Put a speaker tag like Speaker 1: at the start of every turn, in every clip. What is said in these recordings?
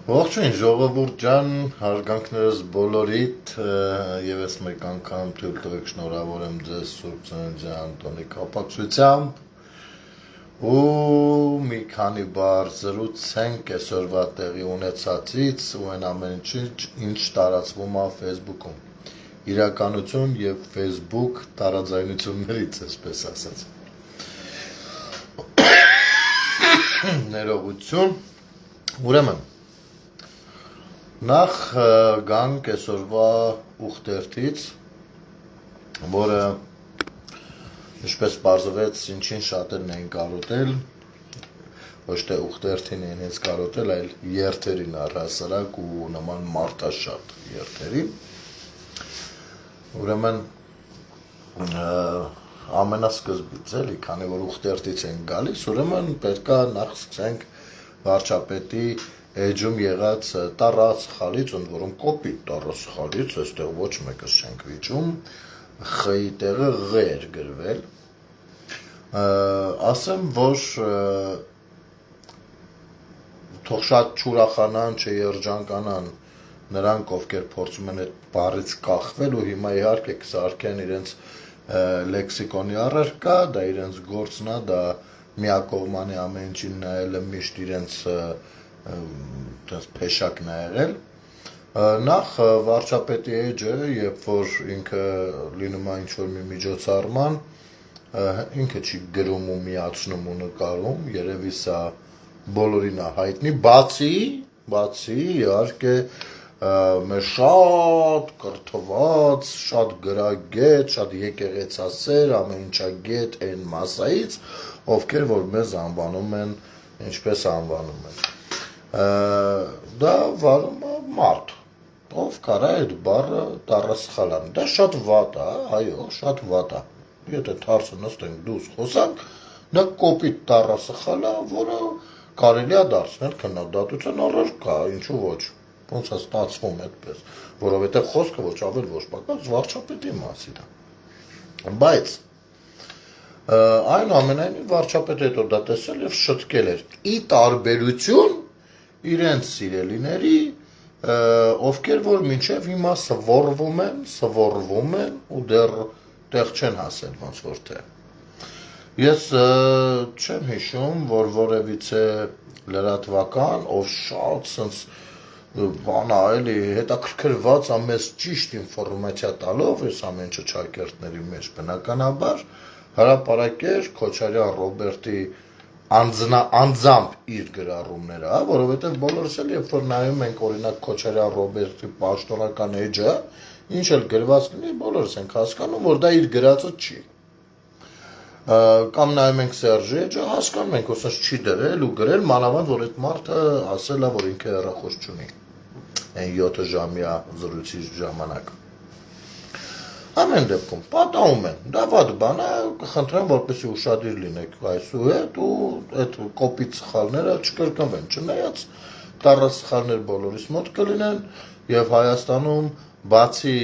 Speaker 1: Ողջույն ժողովուրդ ջան, հարգանքներս բոլորիդ եւս մեկ անգամ թույլ տվեք շնորհավորեմ ձեզ Սուրբ Ծննդյան Անտոնի կապակցությամբ ու մի քանի բառ զրուցենք այսօրվա տեղի ունեցածից ու այն ամեն ինչ տարածվում է Facebook-ում։ Իրականություն եւ Facebook տարաձայնություններից, այսպես ասած։ Ներողություն։ Ուրեմն Նախ գանք այսօրվա ուխտերթից, որը ինչպես պարզվեց ինչին շատերն էին կարոտել, ոչ թե ուխտերթին էին հենց կարոտել, այլ երթերին առհասարակ ու նման մարդաշատ երթերին։ Ուրեմն ամենասկզբից էլի, քանի որ ուխտերթից են գալիս, ուրեմն պետք է նախ սկսենք վարչապետի էջում եղած տառասխալից, ընդ որում կոպիտ տառասխալից, այստեղ ոչ մեկս չենք վիճում, խ-ի տեղը ղ էր գրվել, ասեմ, որ թող շատ չուրախանան, չերջանկանան նրանք, ովքեր փորձում են այդ բառից կախվել ու հիմա իհարկե կսարքեն իրենց լեքսիկոնի առարկա, դա իրենց գործն է, դա միակողմանի ամեն ինչին նայելը միշտ իրենց փեշակն է եղել, նախ վարչապետի էջը, երբ որ ինքը լինում է ինչ-որ մի միջոցառման, ինքը չի գրում ու միացնում ու նկարում, երևի սա բոլորին է հայտնի, բացի իհարկե մեր շատ կրթված, շատ գրագետ, շատ եկեղեցասեր, ամեն ինչագետ այն մասայից, ովքեր որ մեզ անվանում են, ինչպես անվանում են։ Դա վարում է մարդ, ով կարա այդ բառը տառասխալան, դա շատ վատ է, այո, շատ վատ է, եթե թարսը նստենք դուս խոսանք, դա կոպիտ տառասխալ է, որը կարելի է դարձնել քննադատության առարկա, ինչու ոչ, ոնց է ստացվում այդպես, որովհետև խոսքը ոչ ավել ոչ պակաս վարչապետի մասին է, բայց այնուամենայնիվ վարչապետը հետո դա տեսել եւ շտկել էր, ի տարբերություն իրենց սիրելիների, ովքեր որ մինչև հիմա սվորվում են ու դեռ տեղ չեն հասել ոնց որ թե։ Ես չեմ հիշում, որ որևիցե լրատվական, ով շատ սենց բանա էլի հետաքրքրված է մեզ ճիշտ ինֆորմացիա տալով, այս ամեն ինչը ճակերտների մեջ բնականաբար հրապարակեր Քոչարյան Ռոբերտի անձամբ իր գրառումները, որովհետև բոլորս էլ երբ որ նայում ենք օրինակ Քոչարյան Ռոբերտի պաշտոնական էջը, ինչ էլ գրված լինի, բոլորս ենք հասկանում, որ դա իր գրածը չի։ Կամ նայում ենք Սերժի էջը, հասկանում ենք, որ չի դրել ու գրել, մանավանդ որ այդ մարդը ասել է, որ ինքը հեռախոս չունի։ Այն 7 ժամյա զրույցի ժամանակ։ Ամեն դեպքում պատահում են, դա վատ բան է, կխնդրեմ, որպեսզի ուշադիր լինեք այսուհետ ու այդ կոպիտ սխալները չկրկնվեն, չնայած տառասխալներ բոլորիս մոտ կլինեն եւ Հայաստանում բացի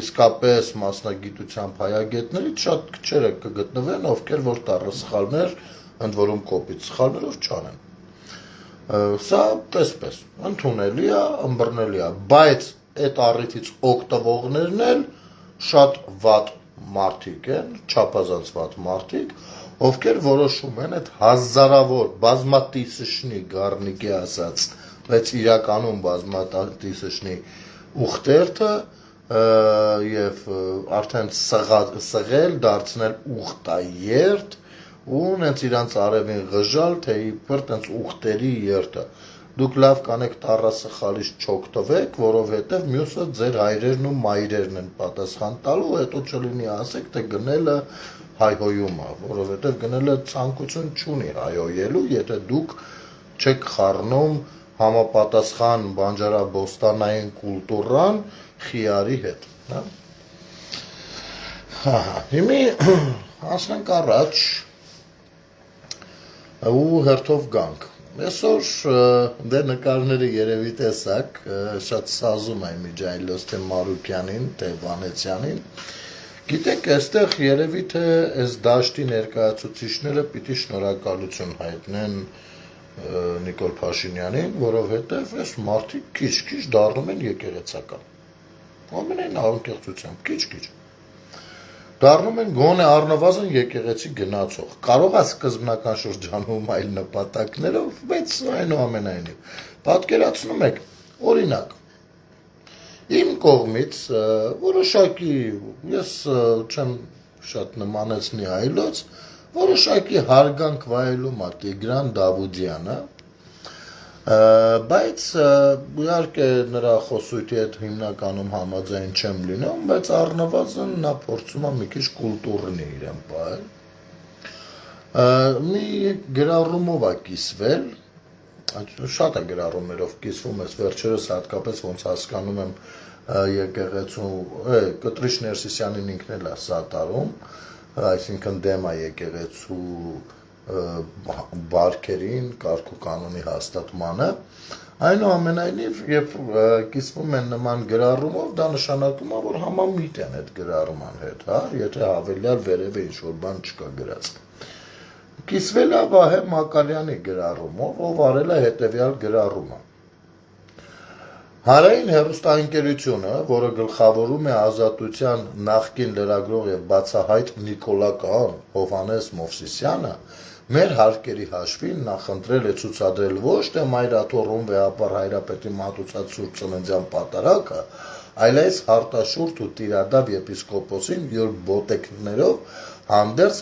Speaker 1: իսկապես մասնագիտությամբ հայագետներից շատ քչերը կգտնվեն, ովքեր որ տառասխալներ, ընդ որում կոպիտ սխալներով չանեն։ Սա պես ընդունելի է, ըմբռնելի է, բայց այդ առիթից օգտվողներն էլ շատ վատ մարդիկ են, չափազանց վատ մարդիկ, ովքեր որոշում են այդ հազարավոր բազմատիսշնի գառնիկի ասած, բայց իրականում բազմատիսշնի ուխտերթը եւ արդեն սղել, դարձնել ուխտաերթ ու նենց իրանց արևին ղժալ, թե իբր տենց ուխտերի երթը։ Դուք լավ կանեք տառասխալից չօգտվեք, որովհետև մյուսը ձեր հայրերն ու մայրերն են պատասխան տալու, հետո չլինի ասեք, թե գնելը հայհոյում է, որովհետև գնելը ցանկություն չունի հայհոյելու, եթե դուք չեք խառնում համապատասխան բանջարաբոստանային կուլտուրան խիարի հետ, հա։ Հիմի անցնենք առաջ ու հերթով գանք։ Այսօր դե նկարները երևի տեսակ, շատ սազում է Միջայլոց թե Մարուկյանին, թե Վանեցյանին, Գիտեք, այստեղ երևի թե այս դաշտի ներկայացուցիչները պիտի շնորհակալություն հայտնեն Նիկոլ Փաշինյանին, որովհետև այս մարդիկ քիչ-քիչ դառնում են եկեղեցական։ Ամենայն անկեղծությամբ, քիչ-քիչ։ Դառնում են գոնե առնվազն եկեղեցի գնացող։ Կարող է սկզբնական շրջանում այլ նպատակներով, բայց այնուամենայնիվ պատկերացնում եք, օրինակ, իմ կողմից որոշակի, ես չեմ շատ նմանեցնի այլոց, որոշակի հարգանք վայելում է Տիգրան Դավուդյանը, բայց իհարկե նրա խոսույթի հետ հիմնականում համաձայն չեմ լինում, բայց առնվազն նա փորձում է մի քիչ կուլտուրնի իրեն պահել։ Մի գրառումով է կիսվել, շատ է գրառումներով կիսվում ես վերջերս հատկապես ոնց հասկանում եմ եկեղեցու Կտրիշ Ներսիսյանին ինքն էլ է սատարում, այսինքն դեմ է եկեղեցու բարքերին, կարգ ու կանոնի հաստատմանը, այնուամենայնիվ, երբ կիսվում են նման գրառումով, դա նշանակում է, որ համամիտ են այդ գրառման հետ, եթե հավելյալ վերևը ինչ-որ բան չկա գրած։ Կիսվել է Վահե Մակարյանի գրառումով, ով արել է հետևյալ գրառումը։ Հանրային հեռուստաընկերությունը, որը գլխավորում է Ազատության նախկին լրագրող եւ բացահայտ նիկոլական Հովհաննես Մովսիսյանը, մեր հարկերի հաշվին նախընտրել է ցուցադրել ոչ թե մայրաթոռում վեհապար Հայրապետի մատուցած Սուրբ Ծննդյան պատարագը, այլև Հարտաշուրթ ու Տիրադավ եպիսկոպոսին յուր բոտեքներով հանդերձ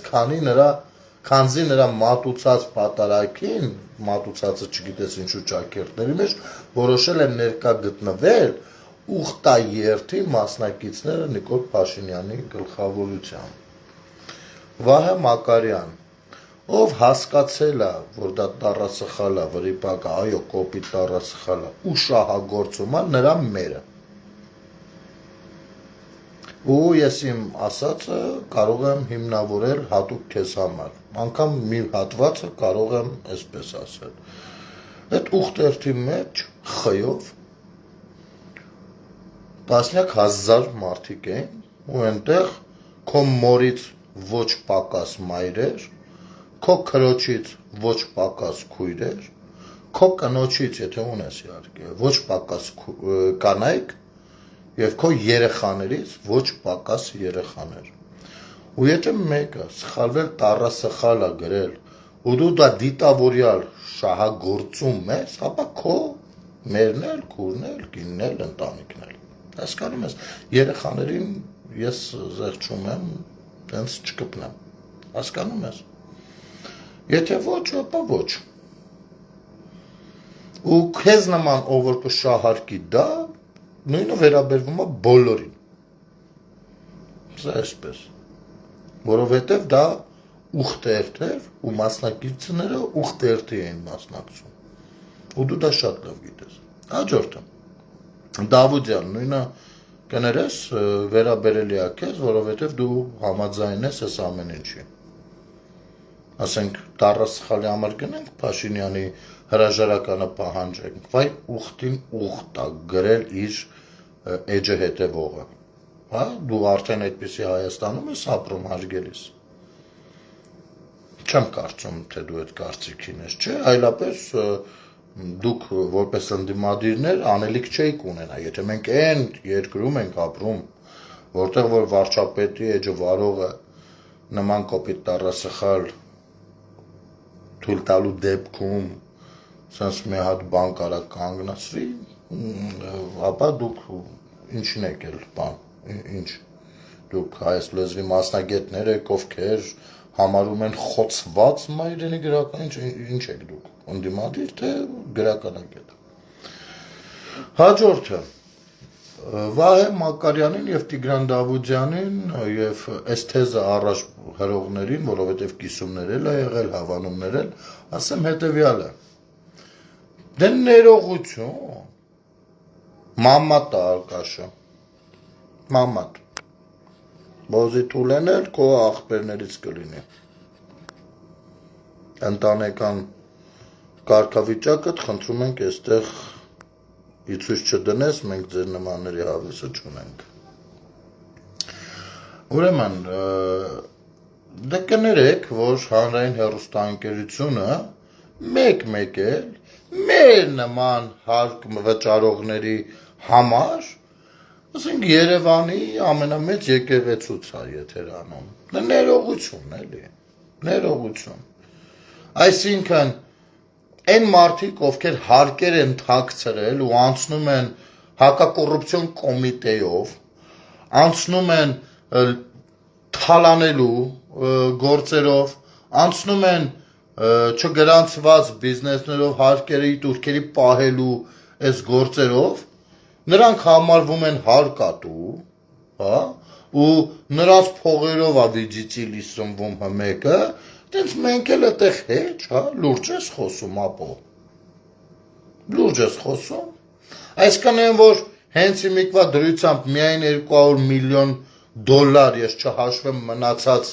Speaker 1: քանզի նրա մատուցած պատարագին, մատուցածը չգիտես ինչու ճակերտների մեջ, որոշել են ներկա գտնվել ուխտաերթի մասնակիցները Նիկոլ Փաշինյանի գլխավորությամբ։ Վահե Մակարյան, ով հասկացել է, որ դա տառասխալ է, վրիպակ է, այո, կոպիտ տառասխալ է, ու շահագործում է նրա մերը։ Ու ես իմ ասածը կարող եմ հիմնավորել հատուկ քեզ համար, անգամ մի հատվածը կարող եմ այսպես ասել։ Այդ ուխտերթի մեջ խյով տասնյակ հազար մարդիկ են, ու այնտեղ քո մորից ոչ պակաս մայրեր, քո քրոջից ոչ պակաս քույրեր, քո կնոջից, եթե ունես իհարկե, ոչ պակաս կանայք, եւ քո երեխաներից ոչ պակաս երեխաներ։ Ու եթե մեկը սխալվել տառասխալ է գրել, ու դու դա դիտավորյալ շահագործում ես, ապա քո մերն էլ, քուրն էլ, կինն էլ, ընտանիքն էլ։ Հասկանում ես, երեխաներին ես զեղչում եմ, տենց չկպնեմ։ Հասկանում ես։ Եթե ոչ, ապա ոչ։ Ու քեզ նման ով որ կշահարկի դա, նույնը վերաբերվում է բոլորին։ Սա այսպես։ Որովհետև դա ուխտերթ էր ու մասնակիցները ուխտերթի էին մասնակցում։ Ու դու դա շատ լավ գիտես։ Հաջորդը։ Դավուդյան, նույնը կներես վերաբերելի է քեզ, որովհետև դու համաձայն ես այս ամեն ինչի։ Ասենք տառասխալի համար գնենք Փաշինյանի հրաժարականը պահանջենք, վայ ուխտին ուխտ է գրել իր էջը հետևողը, հա, դու արդեն այդպիսի Հայաստանում ես ապրում հարգելիս, չեմ կարծում, թե դու այդ կարծիքին ես, չէ, այլապես դուք որպես ընդդիմադիրներ անելիք չէիք ունենա, եթե մենք այն երկրում ենք ապրում, որտեղ որ վարչապետի էջը վարողը նման կոպիտ տառասխալ թույլ տալու դեպքում սենց մի հատ բան կարա կանգնացվի, ապա դուք ինչին եք էլ բան, ինչ, դուք հայոց լեզվի մասնագետներ եք, ովքեր համարում են խոցված մայրենի գրական, ինչ եք դուք, ընդդիմադիր, թե գրականագետ։ Հաջորդը, Վահե Մակարյանին և Տիգրան Դավուդյանին և այս թեզը առաջ հրողներին, որովհետև կիսումներ էլ է եղել, հավանումներ էլ, ասեմ հետևյալը, դե ներողություն, մամատ է Արկաշը, մամատ, բոզիտ ուլենել քո աղբերներից կլինի, ընտանեկան կարգավիճակըդ խնդրում ենք այստեղ ի ցույց չդնես, մենք ձեր նմանների հավեսը չունենք։ Ուրեմն, դե կներեք, որ հանրային հեռուստաընկերությունը մեկ էլ մեր նման հարկ վճարողների համար, ասենք Երևանի ամենամեծ եկեղեցուցա եթերանում, ներողություն էլի, ներողություն, այսինքն այն մարդիկ, ովքեր հարկեր են թաքցրել ու անցնում են հակակոռուպցիոն կոմիտեով, անցնում են թալանելու գործերով, անցնում են չգրանցված բիզնեսներով հարկերի տուրքերի պահելու այս գործերով, նրանք համարվում են հարկատու, հա, ու նրանց փողերով ավիճիցի լիսնվում մեկը, տենց մենք էլ այդեղ հեչ, հա, լուրջ ես խոսում, ապո, լուրջ ես խոսում, այսքան են, որ հենց իմիկվա դրությամբ միայն 200 միլիոն դոլար, ես չհաշվեմ մնացած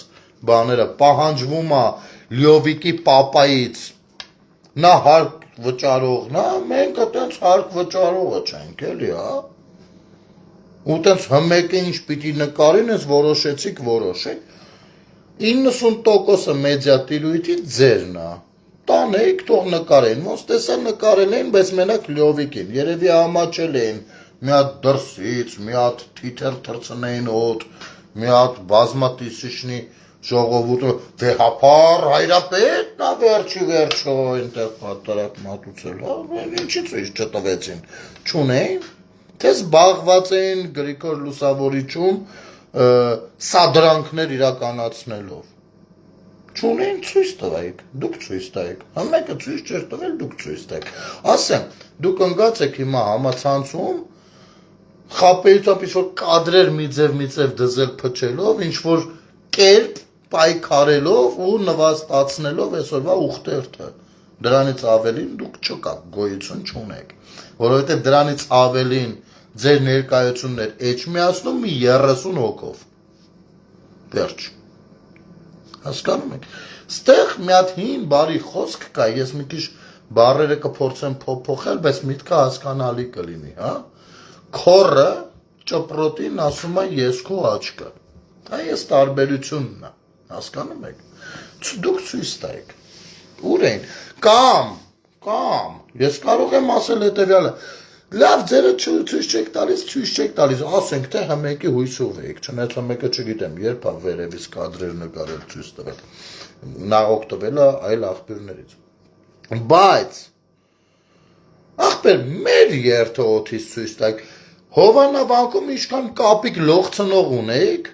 Speaker 1: բաները, պահանջվում է Լյովիկի պապայից, նա հարկ վճարողն է, մենք այդենց հարկ վճարողը չենք էլի, հա, ու տենց հմեկը ինչ պիտի նկարին, ես որոշեցիք որոշեք, 90%-ը մեդիա տիրույթի ձերն է, տանեիք, թող նկարեն, ոնց տեսա նկարել էին, բայց մենակ Լյովիկին, երևի ամաչել էին, մի հատ դրսից, մի հատ թիթեր թրցնեին հոտ, մի հատ բազմատիսիչնի ժողովուրդը վեհապար հայրապետ, նա վերջո այնտեղ պատարակ մատուցել, ինչի ցույց չտվեցին, չունեին, թե զբաղված էին Գրիգոր Լուսավորիչում սադրանքներ իրականացնելով, չունեին ցույց տվեք, դուք ցույց տայեք, մեկը ցույց չէր տվել, դուք ցույց տայեք, ասեմ, դուք ընկած եք հիմա համացանցում, խապեիցապ ինչ-որ կադրեր մի ձև դզել փչելով, ինչ-որ կերպ պայքարելով ու նվաստացնելով այսօրվա ուխտերթը, դրանից ավելին դուք չկաք, գոյություն չունեք, որովհետև դրանից ավելին ձեր ներկայություններ էջմիացնում մի 30 հոգով, վերջ, հասկանում եք, ստեղ մի հատ հին բարի խոսք կա, ես մի քիչ բառերը կփորձեմ փոփոխել, բայց միտքը հասկանալի կլինի, հա, քորը ճպրոտին ասում է ես քո աչքը, դա ես տարբերությունն է, հասկանում եք, դուք ցույց տայեք, ուր են, կամ, ես կարող եմ ասել հետևյալը, լավ ձերը ցույց չեք տալիս, ասենք թե հմեկի հույսով եք, չնայած հմեկը չգիտեմ, երբ է վերևից կադրեր նկարել ցույց տվել, նա օգտվել է այլ աղբյուրներից, բայց, աղբեր, մեր երթը օթից ցույց տայեք, Հովանավանքում ինչքան կապիկ լողցնող ունեիք,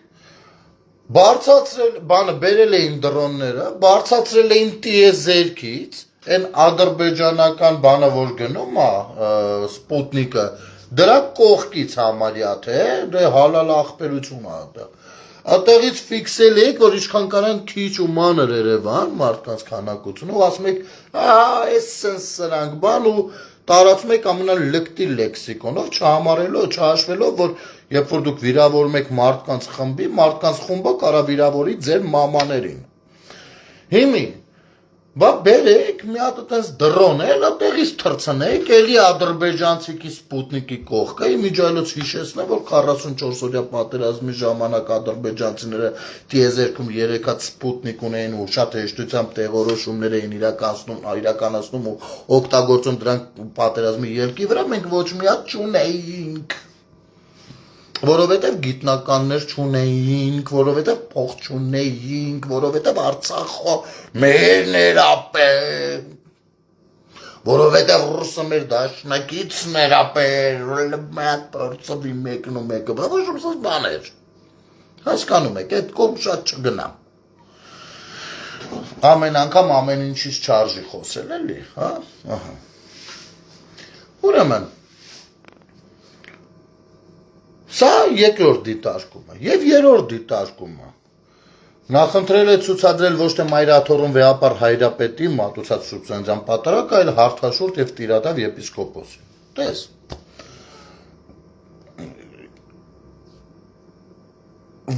Speaker 1: բարձացրել, բանը բերել էին դրոնները, բարձացրել էին տիեզերքից, այն ադրբեջանական բանը, որ գնում է, սպուտնիկը, դրա կողքից համարյա թե, դե հալալ աղբերություն է դա, այդտեղից ֆիքսել եք, որ ինչքան կարան քիչ ու մանր Երևան, մարդկանց քանակությունը, ու ասում եք, այս սենց սրանք բան ու տարածում եք ամենալկտի լեքսիկոնով, չհամարելով, չհաշվելով, որ երբ որ դուք վիրավորում եք մարդկանց խմբի, մարդկանց խումբը կարա վիրավորի ձեր մամաներին։ Հիմի, բա բերեք մի հատ այդպես դրոն էլ, այդտեղից թռցնեք, էլի ադրբեջանցիքի սպուտնիկի կողքը, իմիջայլոց հիշեցնեմ, որ 44-օրյա պատերազմի ժամանակ ադրբեջանցիները տիեզերքում 3 հատ սպուտնիկ ունեին ու շատ հեշտությամբ տեղորոշումներ էին իրականացնում ու օգտագործում դրանք պատերազմի ելքի վրա, մենք ոչ մի հատ չունեինք, որովհետև գիտնականներ չունեինք, որովհետև փող չունեինք, որովհետև Արցախը մերն էր ապեր, որովհետև ռուսը մեր դաշնակիցն էր ապեր, մեկ պրծվի մեկն ու մեկը, բա ոչ ուսած բան էր, հասկանում եք, այդ կողմ շատ չգնամ, ամեն անգամ ամեն ինչից չարժի խոսել էլի, հա, ուրեմն, սա երկրորդ դիտարկումը և երրորդ դիտարկումը նախընտրել է ցուցադրել ոչ թե Մայրաթոռում վեհապար հայրապետի մատուցած Սուրբծանձյան պատարագը, այլ Հարթաշուրթ և Տիրադավ եպիսկոպոսի, տես,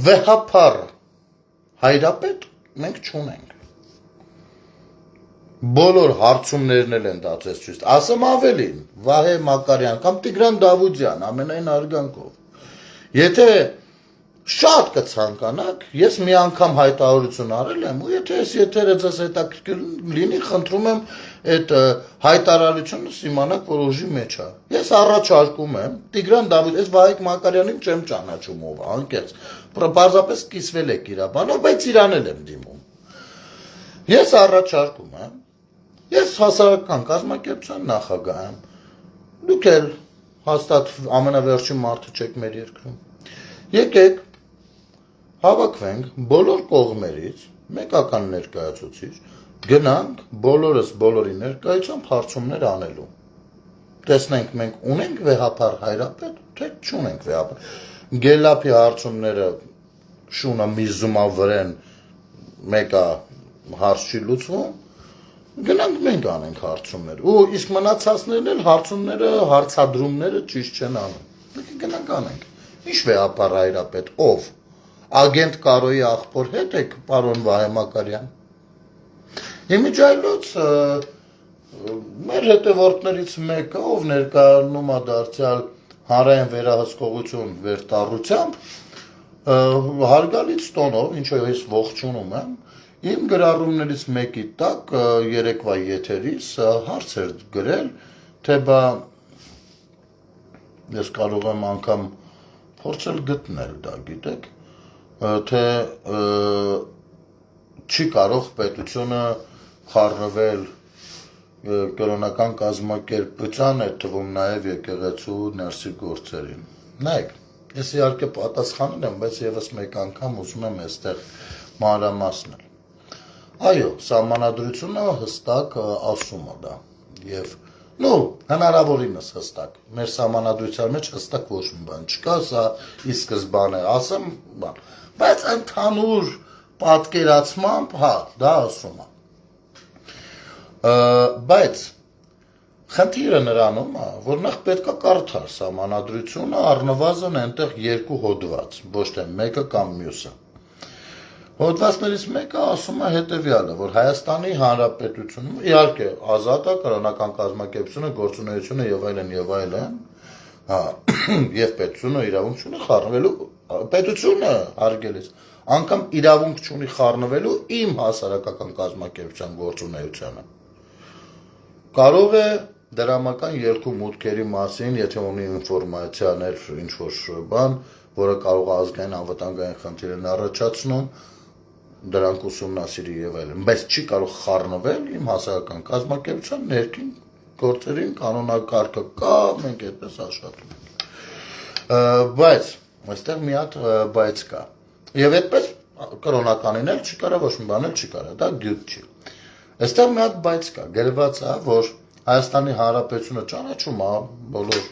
Speaker 1: վեհապար հայրապետ մենք չունենք, բոլոր հարցումներն էլ են դարձել ցույց, ասեմ ավելին, Վահե Մակարյան կամ Տիգրան Դավուդյան ամենայն արգանքով, եթե Շատ կցանկանաք, ես մի անգամ հայտարարություն արել եմ, ու եթե ես եթերը ձեզ հետաքրքիր լինի, խնդրում եմ այդ հայտարարությունը իմանաք, որ ուժի մեջ է։ Ես առաջարկում եմ Տիգրան Դավիթ, այս Վահիկ Մակարյանին չեմ ճանաչում ով, անկեղծ, պարզապես կիսվել եք իր բանով, բայց իրան էլ եմ դիմում։ Ես առաջարկում եմ, ես հասարակական կազմակերպության նախագահ եմ, դուք էլ հաստատ ամենավերջին մարդը չեք մեր երկրում։ Եկեք հավաքվենք բոլոր կողմերից մեկական ներկայացուցիչ, գնանք բոլորս բոլորի ներկայությամբ հարցումներ անելու։ Տեսնենք մենք ունենք վեհապար հայրապետ, թե չունենք վեհապար։ Գելապի հարցումները շունը միզումա վրեն մեկա հարց չի լուծվում, գնանք մենք անենք հարցումներ։ Ու իսկ մնացածներն էլ հարցումները, հարցադրումները ճիշտ չեն անում։ Գնանք անենք։ Ինչ վեհապար հայրապետ, ով Ագենտ Կարոյի աղբոր հետ եք, պարոն Վահե Մակարյան։ Իմիջայլոց մեր հետևորդներից մեկը, ով ներկայանում է դարձյալ հանրային վերահսկողություն վերտառությամբ, հարգալից տոնով, ինչով ես ողջունում եմ, իմ գրառումներից մեկի տակ երեկվա եթերից հարց էր գրել, թե բա ես կարող եմ անգամ փորձել գտնել դա, գիտեք, թե չի կարող պետությունը խառնվել կրոնական կազմակերպության, այդ թվում նաև եկեղեցու ներսի գործերին։ Նայեք, ես իհարկե պատասխանել եմ, բայց եւս մեկ անգամ ուզում եմ այստեղ մանրամասնել։ Այո, սահմանադրությունը հստակ ասում է դա եւ հնարավորինս հստակ։ Մեր սահմանադրության մեջ հստակ ոչ մի բան չկա, սա ի սկզբանե ասեմ, բայց ընդհանուր պատկերացմամբ, հա, դա ասում է։ Բայց խնդիրը նրանում է, որ նախ պետք է կարդալ սահմանադրությունը առնվազն այնտեղ երկու հոդված, ոչ թե մեկը կամ մյուսը։ Հոդվածներից մեկը ասում է հետևյալը, որ Հայաստանի Հանրապետությունում, իհարկե, ազատ է կրոնական կազմակերպությունը, գործունեությունը եւ այլն, եւ պետությունը իրավունք չունի խառնվելու, պետությունը հարգելիս, անգամ իրավունք չունի խառնվելու իմ հասարակական կազմակերպության գործունեությանը։ Կարող է դրամական երկու մուտքերի մասին, եթե ունի ինֆորմացիաներ, ինչ որ բան, որը կարող է ազգային անվտանգային խնդիրներ առաջացնում, դրանք ուսումնասիրի եւ այլն, բայց չի կարող խառնվել իմ հասարակական կազմակերպության ներքին գործերին, կանոնակարգը կա, մենք այդպես աշխատում ենք։ Բայց այստեղ մի հատ բայց կա։ Եվ այդպես կրոնականին էլ չի կարա, ոչ մի բան էլ չի կարա, դա գյուտ չի։ Այստեղ մի հատ բայց կա, գրված է, որ Հայաստանի Հանրապետությունը ճանաչում է բոլոր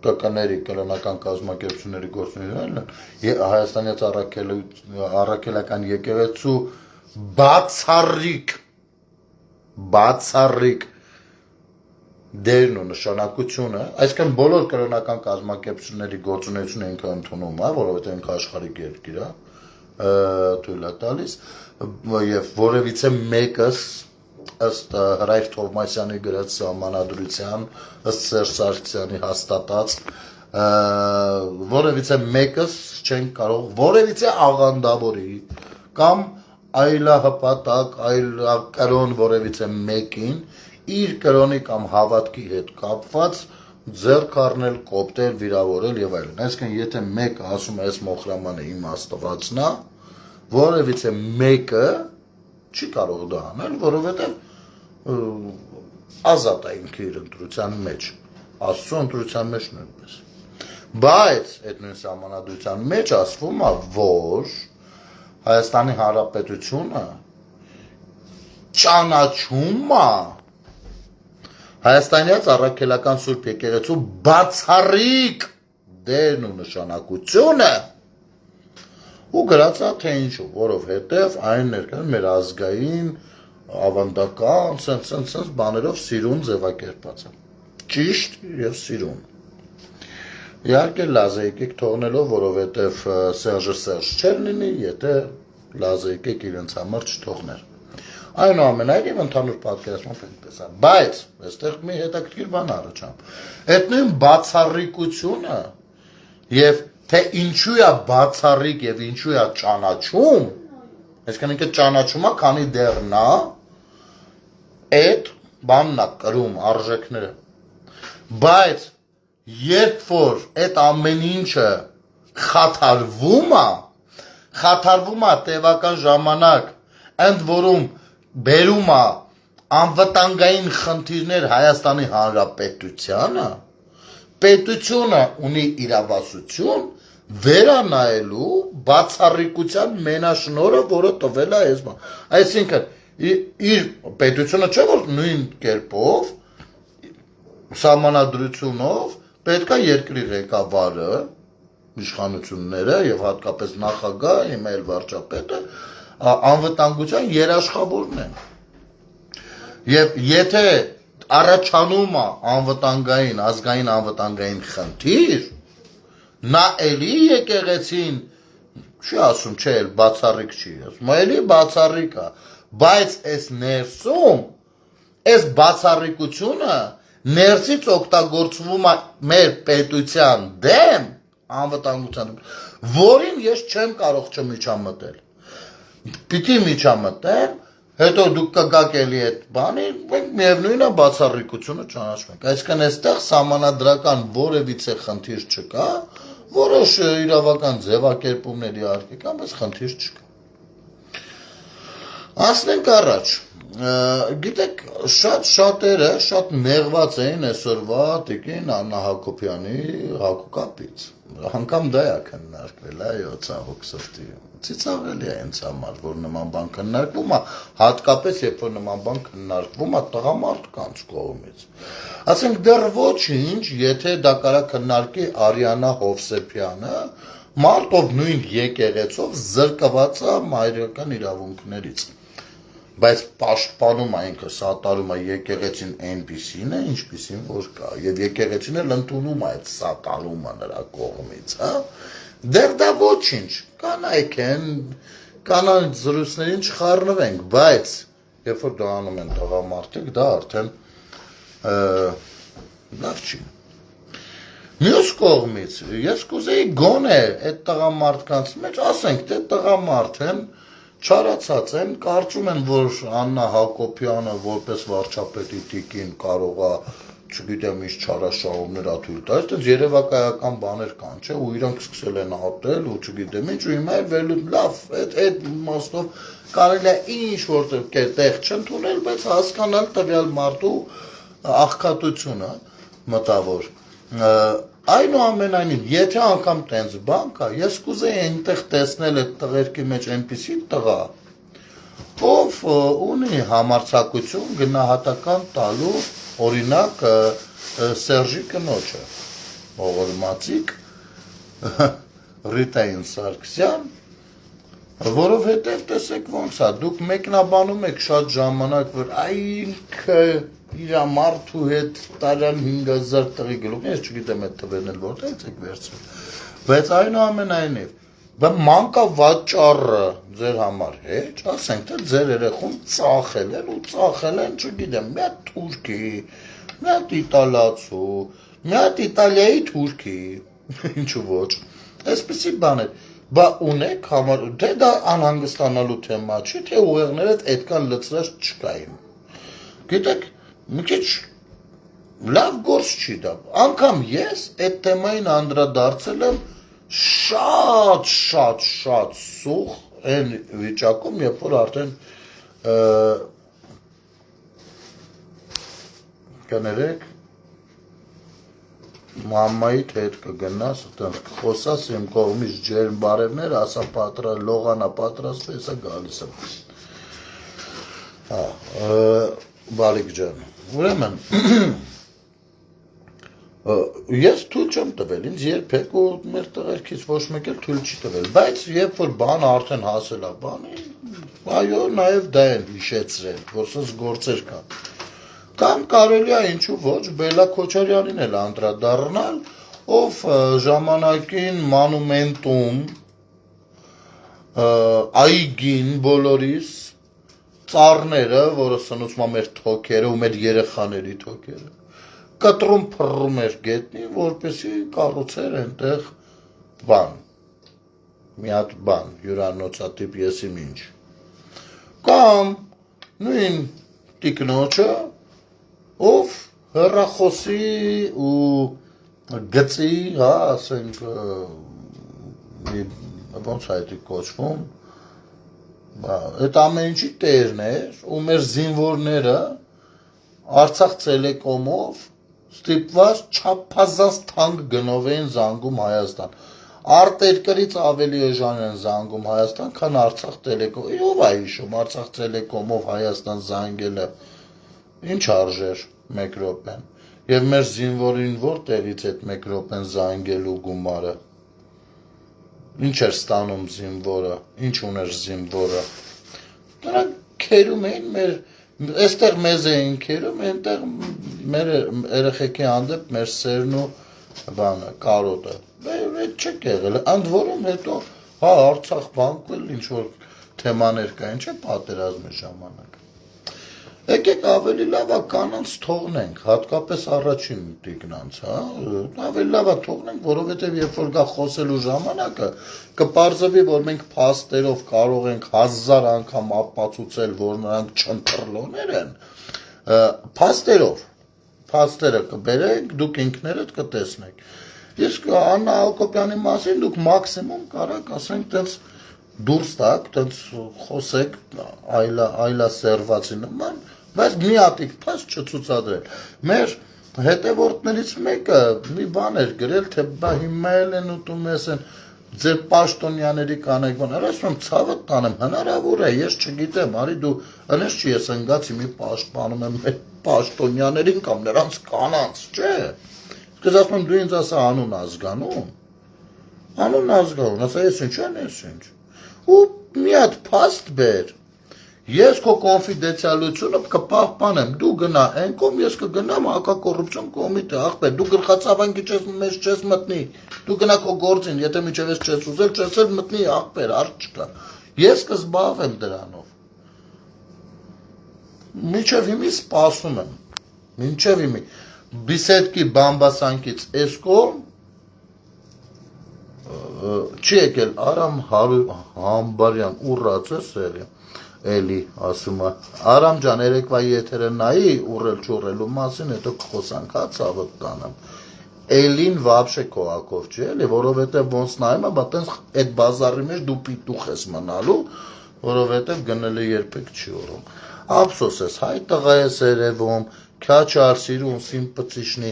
Speaker 1: կկների կրոնական կազմակերպությունների գործունեությունը Հայաստանից առաքելական եկեղեցու բացառիկ դերն ու նշանակությունը, այսինքն բոլոր կրոնական կազմակերպությունների գործունեությունը ինքը ընդունում է, որովհետև ինքը աշխարհիկ երկիր է, թույլ է տալիս, եւ որևիցե մեկս ըստ Հրայր Թովմասյանի գրած սահմանադրության, ըստ Սերժ Սարգսյանի հաստատած, որևիցե մեկս չեն կարող, որևիցե աղանդավորի կամ այլահպատակ, այլակրոն որևիցե մեկին իր կրոնի կամ հավատքի հետ կապված ձեռք առնել, կոպտել, վիրավորել եւ այլն։ Այսինքն եթե մեկը ասում է այս մոխրամանը իմ աստվածն է, որևիցե մեկը չի կարող դա անել, որովհետև ազատ է ինքը իր ընտրության մեջ, Աստծո ընտրության մեջ նույնպես։ Բայց այդ նույն սահմանադրության մեջ ասվում է, որ Հայաստանի Հանրապետությունը ճանաչում է Հայաստանյաց առաքելական Սուրբ եկեղեցու բացառիկ դերն ու նշանակությունը ու գրած է թե ինչու, որովհետև այն ներկայացնում մեր ազգային ավանդական, սենց բաներով սիրուն ձևակերպած է։ Ճիշտ եւ սիրուն։ Իհարկե լազեյկեք թողնելով, որովհետև Սերժը Սերժ չէր լինի, եթե լազեյկեք իրենց համար չթողներ։ Այնուամենայնիվ ընդհանուր պատկերացմամբ այնպես է, բայց այստեղ մի հետաքրքիր բան առաջանում։ Այդ նույն բացառիկությունը եւ թե ինչու է բացառիկ եւ ինչու է ճանաչում, այսինքն ինքը ճանաչում է, քանի դեռ նա այդ բանն է կրում արժեքները, բայց երբ որ այդ ամեն ինչը խաթարվում է տևական ժամանակ, ընդ որում բերում է անվտանգային խնդիրներ Հայաստանի Հանրապետությանը, պետությունը ունի իրավասություն վերանայելու բացառիկության մենաշնորհը, որը տվել է այս բան։ Այսինքն իր պետությունը չէ որ նույն կերպով սահմանադրությունով պետք է երկրի ղեկավարը, իշխանությունները եւ հատկապես նախագահը, հիմա էլ վարչապետը անվտանգության երաշխավորն են։ Եվ եթե առաջանում է ազգային անվտանգային խնդիր, նա էլի եկեղեցին, չի ասում, չէ, բացառիկ չի, ասում, էլի բացառիկ է, բայց այս ներսում, այս բացառիկությունը ներսից օգտագործվում է մեր պետության դեմ, անվտանգության դեմ, որին ես չեմ կարող չմիջամտել։ Պիտի միջամտեմ, հետո դուք կգաք էլի այդ բանի, մենք միևնույն է բացառիկությունը ճանաչում ենք։ Այսինքն այստեղ սահմանադրական որևիցե խնդիր չկա, որոշ իրավական ձևակերպումների իհարկե կան, բայց խնդիր չկա։ Ասնենք առաջ, գիտեք, շատերը շատ նեղված էին այսօրվա տիկին Աննա Հակոբյանի հակուկապից, անգամ դա է քննարկվել, այո, ցավոք սրտի, ծիծաղելի է ինձ համար, որ նման բան քննարկվում է, հատկապես երբ որ նման բան քննարկվում է տղամարդկանց կողմից։ Ասենք դեռ ոչինչ, եթե դա կարա քննարկի Արիանա Հովսեփյանը, մարդով նույն եկեղեցով զրկված է մայրական իրավունքներից, բայց պաշտպանում է ինքը, սատարում է եկեղեցին այնպիսին է, ինչպիսին որ կա, եւ եկեղեցին էլ ընդունում է այդ սատարումը նրա կողմից, հա։ Դեռ դա ոչինչ, կանայք են, կանանց զրույցներին չխառնվենք, բայց երբ որ դա անում են տղամարդիկ, դա արդեն լավ չի։ Մյուս կողմից, ես կուզեի գոնե այդ տղամարդկանց մեջ, ասենք, թե տղամարդ են, չարացած են, կարծում են, որ Աննա Հակոբյանը որպես վարչապետի տիկին կարող է, չգիտեմ, ինչ չարաշահումներ աթույլ տալ, այդպես երևակայական բաներ կան, չէ, ու իրանք սկսել են ատել, ու չգիտեմ ինչ, ու հիմա էլ լավ, այդ իմաստով կարելի է ինչ որտեղ տեղ չընդունել, բայց հասկանալ տվյալ մարդու աղքատությունը մտավոր։ Այնուամենայնիվ, եթե անգամ տենց բան կա, ես կուզեի այնտեղ տեսնել այդ տղերքի մեջ այնպիսի տղա, ով ունի համարձակություն գնահատական տալու, օրինակ, Սերժի կնոջը, ողորմածիկ Ռիտային Սարգսյան, որովհետև տեսեք ոնց է, դուք մեկնաբանում եք շատ ժամանակ, որ ինքը իր մարդու հետ տարան 5000 տղի գլուխ, ես չգիտեմ այդ տվերն էլ որտեղից եք վերցրել, բայց այնուամենայնիվ, մանկավաճառը ձեր համար հետ, ասենք թե ձեր երեխուն ծախել են, չգիտեմ, մի հատ թուրքի, մի հատ իտալացու, մի հատ Իտալիայի թուրքի, ինչու ոչ, այսպիսի բաներ, բա ունեք համար, թե դա անհանգստանալու թեմա չի, թե ուղեղներդ այդքան լծրած չկային, գիտեք, մի քիչ լավ գործ չի դա, անգամ ես այդ թեմային անդրադարձել եմ շատ սուղ այն վիճակում, երբ որ արդեն կներեք մամմայիդ հետ կգնաս, խոսաս իմ կողմից ջերմ բարևներ, ասա լողանա պատրաստվի, հեսա գալիս եմ։ Բալիկ ջան, ուրեմն, ես թույլ չեմ տվել, ինձ երբեք ու մեր տղերքից ոչ մեկ էլ թույլ չի տվել, բայց երբ որ բանը արդեն հասել է բանի, այո, նաև դա են հիշեցրել, որ սենց գործեր կան։ Կամ կարելի է ինչու ոչ Բելլա Քոչարյանին էլ անդրադառնալ, ով ժամանակին մանումենտում այգին բոլորիս ծառները, որը սնուցում է մեր թոքերը ու մեր երեխաների թոքերը, կտրում փռում էր գետնի, որպեսի կառուցեր այնտեղ բան, մի հատ բան, հյուրանոցատիպ եսի ինչ։ Կամ նույն տիկնոջը, ով հեռախոսի ու գծի, հա, ասենք, ոնց է դա կոչվում, այդ ամեն ինչի տերն էր, ու մեր զինվորները Արցախ Տելեկոմով ստիպված չափազանց թանկ գնով էին զանգում Հայաստան։ Արտերկրից ավելի էժան են զանգում Հայաստան, քան Արցախ Տելեկոմ։ Ով է հիշում Արցախ Տելեկոմով Հայաստան զանգելը ինչ արժեր 1 րոպեն։ Եվ մեր զինվորին որտեղից այդ 1 րոպեն զանգելու գումարը։ Ինչ էր ստանում զինվորը, ինչ ուներ զինվորը։ Նրանք քերում էին մեր, այստեղ մեզ էին քերում, այնտեղ մեր երեխեքի հանդեպ մեր սերն ու բանը, կարոտը։ Այդ չէ եղել, ընդ որում հետո, հա, Արցախ բանկվել ինչ որ թեմաներ կային, չէ՞ պատերազմի ժամանակ։ Եկեք ավելի լավ է կանանց թողնենք, հատկապես առաջին տիկնանց, հա, ավելի լավ է թողնենք, որովհետև երբ որ գա խոսելու ժամանակը, կպարզվի, որ մենք փաստերով կարող ենք 1000 անգամ ապացուցել, որ նրանք չընտրլոներ են, փաստերը կբերենք, դուք ինքներդ կտեսնեք։ Իսկ Աննա Հակոբյանի մասին դուք մաքսիմում կարաք ասենք տենց դուրս տակ, տենց խոսեք այլասերվածի նման, բայց մի հատիկ փաստ չցուցադրել։ Մեր հետևորդներից մեկը մի բան էր գրել, թե բա հիմա էլ են ուտում են ձեր պաշտոնյաների կանեք բան, ասում ցավը տանեմ, հնարավոր է, ես չգիտեմ, արի դու ընես չի ես ընկացի մի պաշտպանում եմ մեր պաշտոնյաներին կամ նրանց կանանց, չէ։ Իսկ ասում եմ դու ինձ ասա անուն ազգանուն, ասա ես ինչ են, ես ինչ։ Ու մի հատ փաստ բեր, ես քո կոնֆիդենցիալությունը կպահպանեմ, դու գնա այն կողմ, ես կգնամ հակակոռուպցիոն կոմիտե, ախպեր, դու գլխացավանքի մեզ չես մտնի, դու գնա քո գործին, եթե միջև ես չես ուզել, չես էլ մտնի, ախպեր, արդ չկա, ես կզբաղվեմ դրանով, միջև հիմի սպասում եմ, մինչև հիմի, Բիսեդկի բամբասանքից այս կողմ, չի եկել Արամ Համբարյան ուռած է սերի, էլի ասում է, Արամ ջան երեկվայի եթերը նայի ուռել չուռելու մասին, հետո կխոսանք հա ցավդ տանեմ, էլին վաբշե քո ակով չի էլի, որովհետև ոնց նայում է, բա տենց այդ բազարի մեջ դու պիտուխ ես մնալու, որովհետև գնելը երբեք չի ուռում, ափսոս ես, հայ տղա ես երևում, քյաչար սիրուն սիմպծիշնի,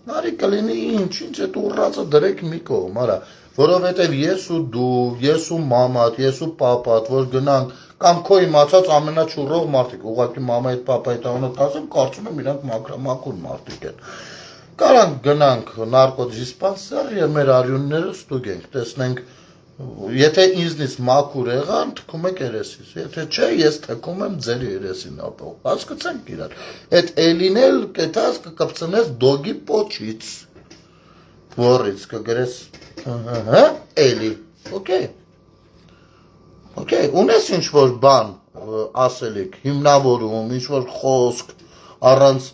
Speaker 1: Արի կլինի ինչ այդ ուռածը դրեք մի կողմ, արա, որովհետև ես ու դու, ես ու մամատ, ես ու պապատ, որ գնանք, կամ քո իմացած ամենաչուռող մարդիկ, ուղղակի մամայիդ, պապայիդ անունը ասեմ, կարծում եմ իրանք մաքրամաքուր մարդիկ են։ Կարանք գնանք նարկոդիսպանսեր եւ մեր արյունները ստուգենք, տեսնենք, եթե ինձնից մաքուր եղան, թքում եք երեսից, եթե չէ, ես թքում եմ ձեր երեսին ապող, հասկացանք իրար, այդ էլին էլ կետած կկպցնես դոգի պոչից, որից կգրես, հա, էլի, օքեյ, ունես ինչ-որ բան ասելիք, հիմնավորում, ինչ-որ խոսք, առանց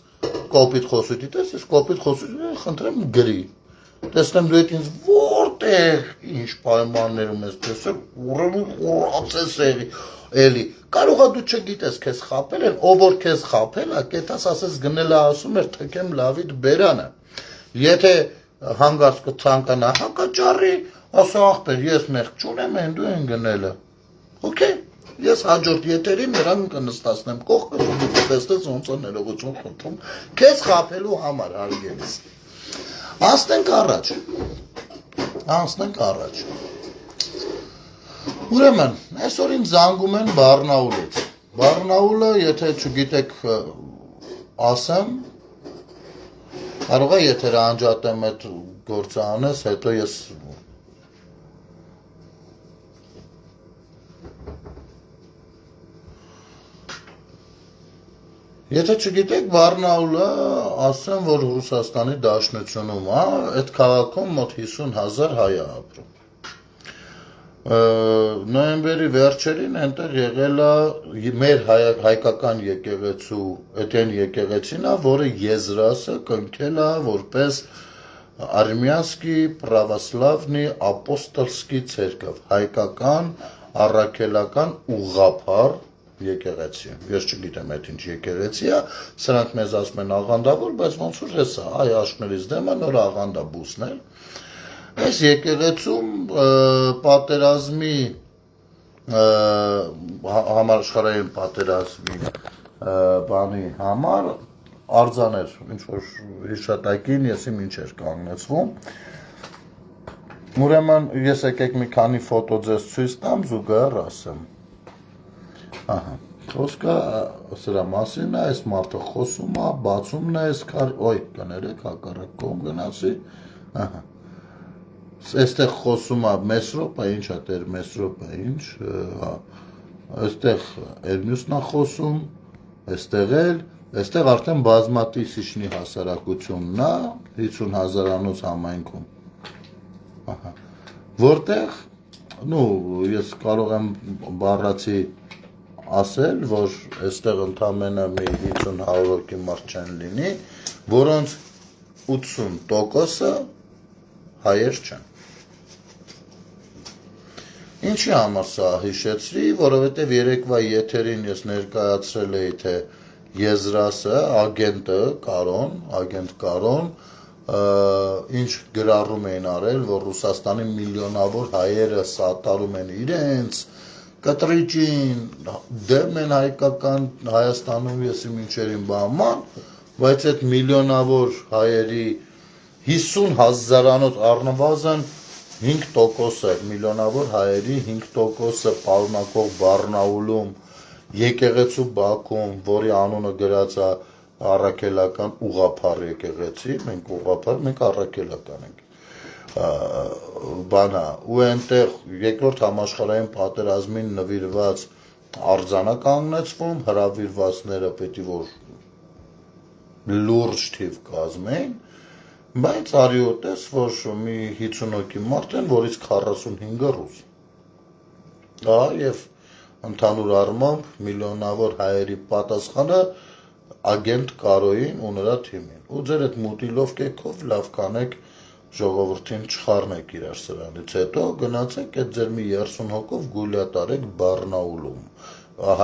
Speaker 1: կոպիտ խոսույթի, տեսես կոպիտ խոսույթի, խնդրեմ գրի, տեսնեմ դու այդ ինձ որտեղ ինչ պայմաններում ես տեսել, ուռած ես էլի, կարող է դու չգիտես քեզ խապել են, ով որ քեզ խապել է, կետաս ասես գնելը ասում էր թքեմ լավիդ բերանը, եթե հանգարց կցանկանա հակաճառի, ասա ախպեր, ես մեղք չունեմ, են դու են գնելը, օքեյ, ես հաջորդ եթերին նրան կնստացնեմ կողքը, դու կտեսնես ոնց է ներողություն խնդրում, քեզ խապելու համար հարգելիս, անցնենք առաջ, ուրեմն, այսօր ինձ զանգում են Բարնաուլից, Բարնաուլը, եթե չգիտեք ասեմ, կարող է եթերը անջատեմ այդ գործը անես, հետո ես Եթե չգիտեք, Բարնաուլը ասեմ, որ Ռուսաստանի Դաշնությունում է, այդ քաղաքում մոտ 50,000 հայ է ապրում։ Նոյեմբերի վերջերին այնտեղ եղել է մեր հայկական եկեղեցու, այդ եկեղեցին է, որը եզրասը կնքել է որպես Արմյանսկի պրավասլավնի ապոստոլսկի ցերկով, հայկական, առաքելական ուղղափառ եկեղեցի։ Ես չգիտեմ այդ ինչ եկեղեցի է, սրանք մեզ ասում են աղանդավոր, բայց ոնց որ հեսա, այ աշկներից դեմը նոր աղանդա բուսնել։ Այս եկեղեցում պատերազմի համաշխարհային պատերազմի բանի համար արձաներ, ինչ որ հիշատակին եսի ինչ էր կանգնեցվում։ Ուրեմն ես եկեք մի քանի ֆոտո ձեզ ցույց տամ զուգահեռ ասեմ։ Ահա, խոսքը սրա մասին է, այս մարդը խոսում է, բացումն է, օյ, կներեք, հակառակ կողմ գնացի, ահա, այստեղ խոսում է Մեսրոպը, ինչ է տեր Մեսրոպը, ինչ, այստեղ Էրմյուսն է խոսում, այստեղ արդեն բազմատիվ Սիչնի հասարակությունն է, 50,000-անոց համայնքում, ահա, որտեղ, ես կարող եմ բառացի ասել, որ այստեղ ընդամենը մի 50-100 հոգի մարդ չեն լինի, որոնց 80%-ը հայեր չեն։ Ինչի համար սա հիշեցրի, որովհետև երեկվա եթերին ես ներկայացրել էի, թե Եզրասը, ագենտ Կարոն, ինչ գրառում էին արել, որ Ռուսաստանի միլիոնավոր հայերը սատարում են իրենց կտրիճին, դեմ են հայկական Հայաստանում եսի մինչերին բաման, բայց այդ միլիոնավոր հայերի 50,000-անոց առնվազն 5%-ը, միլիոնավոր հայերի 5%-ը պարունակող Բարնաուլում, եկեղեցու Բաքում, որի անունը գրած է առաքելական ուղղափառ եկեղեցի, մենք առաքելական ենք, բանա, ու այնտեղ երկրորդ համաշխարհային պատերազմին նվիրված արձանը կանգնեցվում, հրավիրվածները պետք է որ լուրջ թիվ կազմեն, բայց արիոտես, որ մի 50 հոգի մարդ են, որից 45-ը ռուս։ Եվ ընդհանուր առմամբ միլիոնավոր հայերի պատասխանը ագենտ Կարոյին ու նրա թիմին։ Ու ձեր այդ մուտիլով կեքով լավ կանեք ժողովրդին չխառնեք իրար սրանից հետո գնացեք այդ ձեր մի 30 հոգով գուլյա տարեք Բարնաուլում,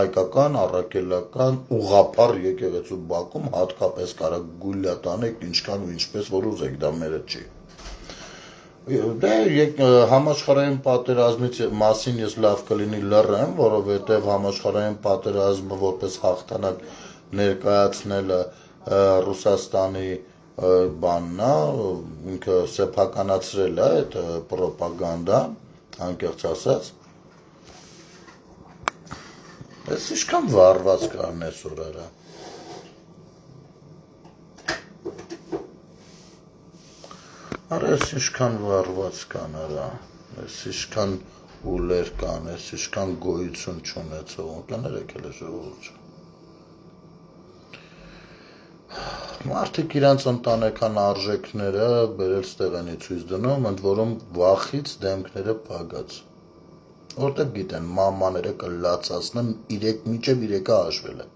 Speaker 1: հայկական, առաքելական, ուղղափառ եկեղեցու Բաքում հատկապես կարա գուլյա տանեք ինչքան ու ինչպես որ ուզեք, դա մերը չի։ Դե համաշխարհային պատերազմից մասին ես լավ կլինի լռեմ, որովհետև համաշխարհային պատերազմը որպես հաղթանակ ներկայացնելը Ռուսաստանի բանն է, ինքը սեփականացրել է այդ պրոպագանդան, անկեղծ ասած։ Ես ինչքան վառված կան այսօր արա։ Արա ես ինչքան վառված կան արա, ես ինչքան ուլեր կան, ես ինչքան գոյություն չունեցող, կներեք էլ ժողովուրդ։ Մարդիկ իրանց ընտանեկան արժեքները բերել ստեղանի ցույց դնում, ընդ որում վախից դեմքները փագած։ Որտեղ գիտեն մամաները կլացացնեն մինչև 3-ը հաշվել է։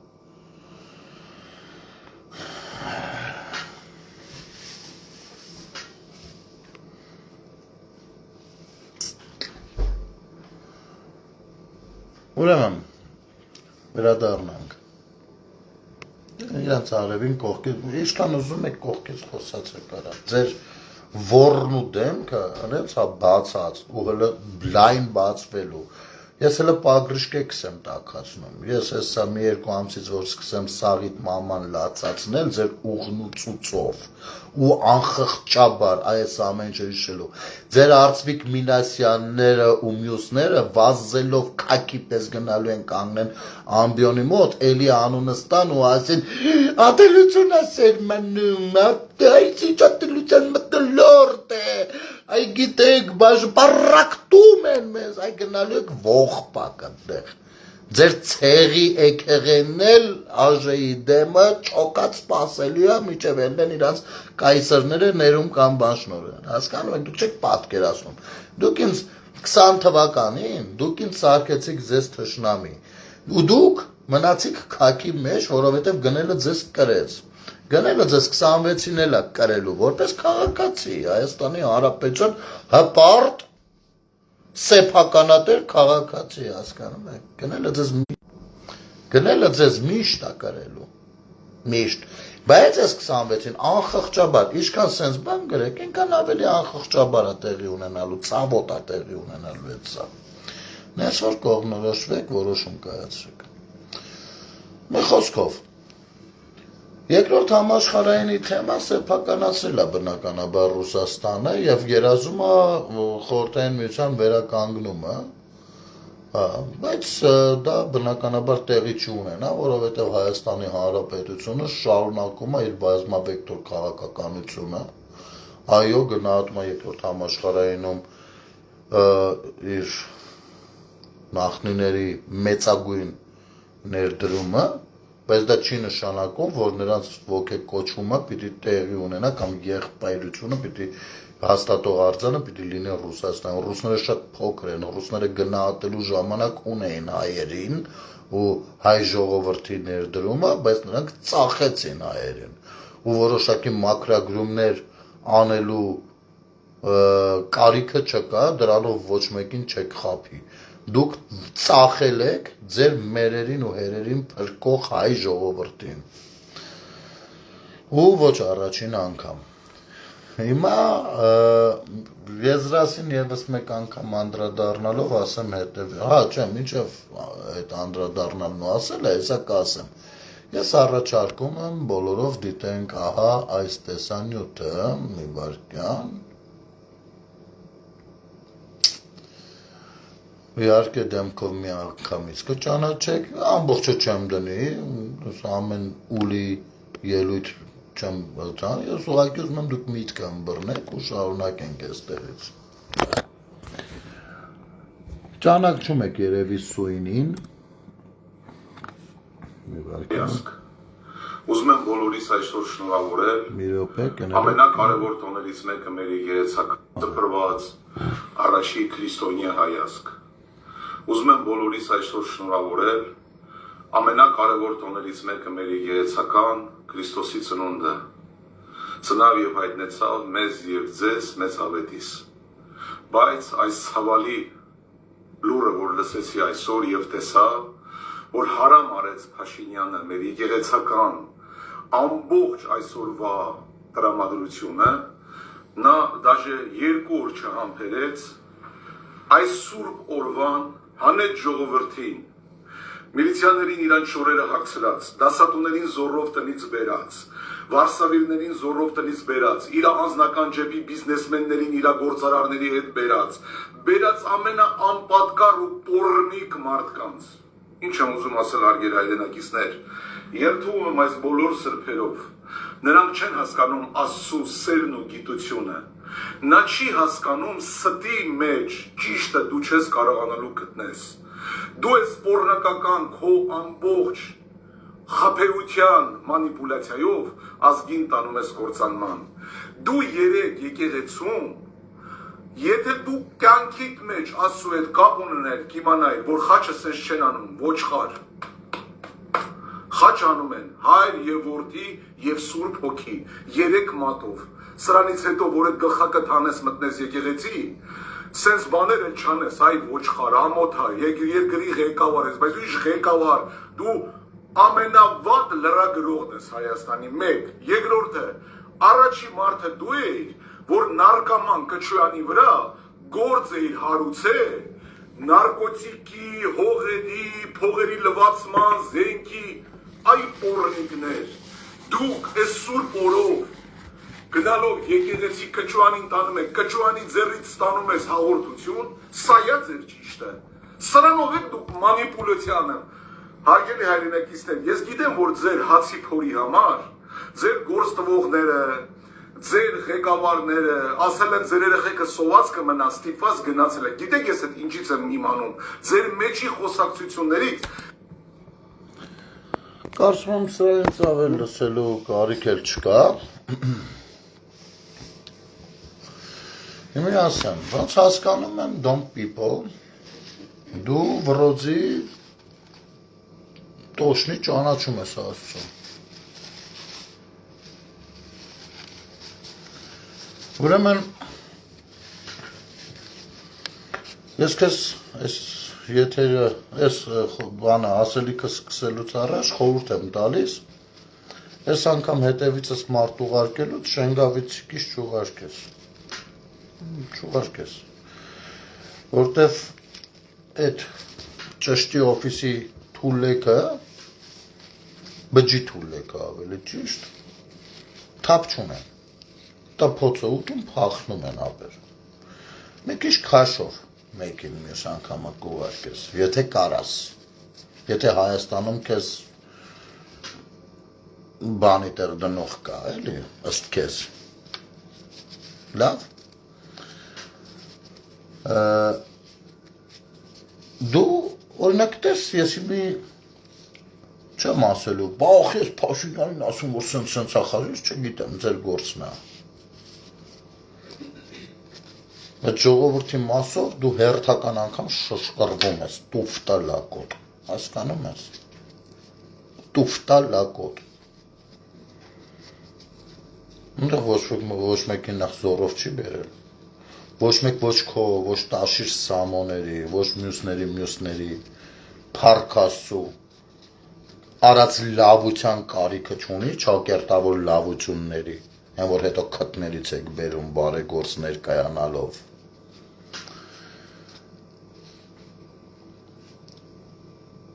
Speaker 1: Ուրեմն, վերադառնանք։ Իրանց արևին կողքից, ինչքան ուզում եք կողքից խոսացեք արա, ձեր որն ու դեմքը հենց հա բացած, ու հլը լայն բացվելու, ես հլը պագրիշկե կսեմ տակացնում, ես հեսա մի 2 ամսից որ սկսեմ սաղիտ մաման լացացնել ձեր ուղն ու ծուծով, ու անխղճաբար այս ամեն ինչ հիշելու, ձեր Արծվիկ Մինասյանները ու մյուսները վազելով կակի պես գնալու են կանգնեն ամբիոնի մոտ, էլի անունը ստան ու ասեն ատելություն ասեր մնում, այս ինչ ատելության մտլորդ է, այ գիտեք պարակտում են մեզ, այ գնալու եք ողպակ այդտեղ, ձեր ցեղի եկեղենն էլ աժեի դեմը չոկած սպասելու է միջև ելնեն իրանց կայսրները ներում կամ բանշնորեն, հասկանում եք, դուք չեք պատկերացնում, դուք ինձ 20 թվականին, դուք ինձ սարքեցիք ձեզ թշնամի, ու դուք մնացիք քաքի մեջ, որովհետև գնելը ձեզ կրեց, Գնելը ձեզ 26-ին էլ է կրելու, որպես քաղաքացի, Հայաստանի Հանրապետության հպարտ սեփականատեր քաղաքացի, հասկանում եք, գնելը ձեզ միշտ է կրելու, միշտ, բայց ես 26-ին անխղճաբար, ինչքան սենց բան գրեք, ինքան ավելի անխղճաբար է տեղի ունենալու, ցավոտ է տեղի ունենալու այդ սա, նես որ կողմնորոշվեք, որոշում կայացրեք, մի խոսքով, երկրորդ համաշխարհայինի թեման սեփականացրել է բնականաբար Ռուսաստանը եւ երազում է խորհրդային միության վերականգնումը, բայց դա բնականաբար տեղի չունենա, որովհետեւ Հայաստանի Հանրապետությունը շարունակում է իր բազմավեկտոր քաղաքականությունը, այո, գնահատում է երկրորդ համաշխարհայինում իր նախնիների մեծագույն ներդրումը, բայց դա չի նշանակում, որ նրանց ոգեկոչումը պիտի տեղի ունենա կամ եղբայրությունը պիտի հաստատող արձանը պիտի լինի Ռուսաստան։ Ռուսները շատ փոքր են, ռուսները գնահատելու ժամանակ ունեին հայերին ու հայ ժողովրդի ներդրումը, բայց նրանք ծախեցին հայերին ու որոշակի մակրագրումներ անելու կարիքը չկա, դրանով ոչ մեկին չեք խաբի։ Դուք ծախել եք ձեր մերերին ու հերերին փրկող հայ ժողովրդին ու ոչ առաջին անգամ։ Հիմա եզրասին եւս մեկ անգամ անդրադառնալով ասեմ հետեւյալ, չէ, մինչեւ այդ անդրադառնալն ու ասելը, հեսա կասեմ։ Ես առաջարկում եմ բոլորով դիտենք ահա այս տեսանյութը, մի վայրկյան։ Իհարկե դեմքով մի անգամից կճանաչեք, ամբողջը չեմ դնի, ամեն ուլի ելույթ չեմ տան, ես ուղղակի ուզում եմ դուք միտքը ըմբռնեք ու շարունակենք այստեղից։ Ճանաչում եք երևի Սույնին։ Մի վայրկյան։
Speaker 2: Ուզում եմ բոլորիս այսօր շնորհավորել
Speaker 1: Մի րոպե, կներեք։
Speaker 2: ամենակարևոր տոներից մեկը մեր երեցական դպրված առաջի քրիստոնյա հայացք։ Ուզում եմ բոլորիս այսօր շնորհավորել ամենակարևոր տոներից մեկը մեր երեցական Քրիստոսի ծնունդը։ Ծնավ եւ հայտնեցավ մեզ եւ ձեզ մեծ ավետիս։ Բայց այս ցավալի լուրը, որ լսեցի այսօր եւ տեսա, որ հարամ արեց Փաշինյանը մեր եկեղեցական ամբողջ այսօրվա տրամադրությունը, նա դաժե 2 օր չհամբերեց այս սուրբ օրվան հանեց ժողովրդին, միլիցիաներին իրան շորերը հագցրած, դասատուներին զորով տնից բերած, վարսավիրներին զորով տնից բերած, իր անձնական ջեբի բիզնեսմեններին իր գործարարների հետ բերած ամենաանպատկար ու պոռնիկ մարդկանց։ Ինչ եմ ուզում ասել հարգելի հայրենակիցներ, երդվում եմ այս բոլոր սրբերով, նրանք չեն հասկանում Աստծո սերն ու գիտությունը, նա չի հասկանում ստի մեջ ճիշտը դու չես կարողանալու գտնես, դու ես պոռնակական քո ամբողջ խաբեության մանիպուլյացիայով ազգին տանում ես կործանման, դու երեք եկեղեցում Եթե դու կյանքիդ մեջ Աստծո հետ կապ ունենայր, կիմանայր, որ խաչը սենց չեն անում, ոչխար, խաչ անում են Հայր եւ Որդի եւ Սուրբ Հոգի, 3 մատով, սրանից հետո, որ այդ գլխակը թանես մտնես եկեղեցի, սենց բաներ էլ չանես, այ ոչխար, ամոթա, երկրի ղեկավար ես, բայց դու ինչ ղեկավար, դու ամենավատ լրագրողն ես Հայաստանի, 1, երկրորդը, առաջի մարդը դու էիր, որ նարկաման կչյանի վրա գործ էիր հարուցել, նարկոտիկի, հողերի, փողերի լվացման, զենքի, այ պոռնիկներ, դուք այս սուրբ օրով գնալով եկեղեցի կչյանին տանում եք, կչյանի ձեռից ստանում ես հաղորդություն, սա է ձեր ճիշտը, սրանով եք դուք մանիպուլյացիանը, հարգելի հայրենակիցներ, ես գիտեմ, որ ձեր հացի փորի համար, ձեր գործ տվողները, ձեր ղեկավարները, ասել են ձեր երեխեքը սոված կմնա, ստիպված գնացել է, գիտեք ես այդ ինչից եմ իմանում, ձեր մեջի խոսակցություններից։
Speaker 1: Կարծում եմ սրանից ավել լսելու կարիք էլ չկա։ Հիմա ասեմ, ոնց հասկանում եմ Dom People, դու վրոձի տոշնի ճանաչում ես Աստծո։ Ուրեմն ես քեզ այս եթերը այս բանը ասելիքը սկսելուց առաջ խորհուրդ եմ տալիս այս անգամ հետևիցս մարդ ուղարկելուց Շենգավից քիչ չուղարկես որտեվ այդ ճշտի օֆիսի թուլեկը բջի թուլեկը ավելի ճիշտ թափ չունեն տա փոցը ուտում փախնում են ապեր մի քիչ քաշով մեկին մյուս անգամը կուղարկես, եթե կարաս, եթե Հայաստանում քեզ բանի տեղ դնող կա, էլի, ըստ քեզ, լավ, դու օրինակ տես, ես մի չեմ ասելու, բախ ես Փաշինյանին ասում, որ սենց ախազից չգիտեմ, ձեր գործն է Այդ ժողովրդի մասով դու հերթական անգամ շշկռվում ես, տուֆտա լակոտ, հասկանում ես, տուֆտա լակոտ, ընդեղ ոչ մեկին նախ զորով չի բերել, ոչ մեկ ոչ քո, ոչ տաշիր սամոների, ոչ մյուսների, փառք Աստծու, արած լավության կարիքը չունի, չակերտավոր լավությունների, են որ հետո քթներից եք բերում բարեգործ ներկայանալով,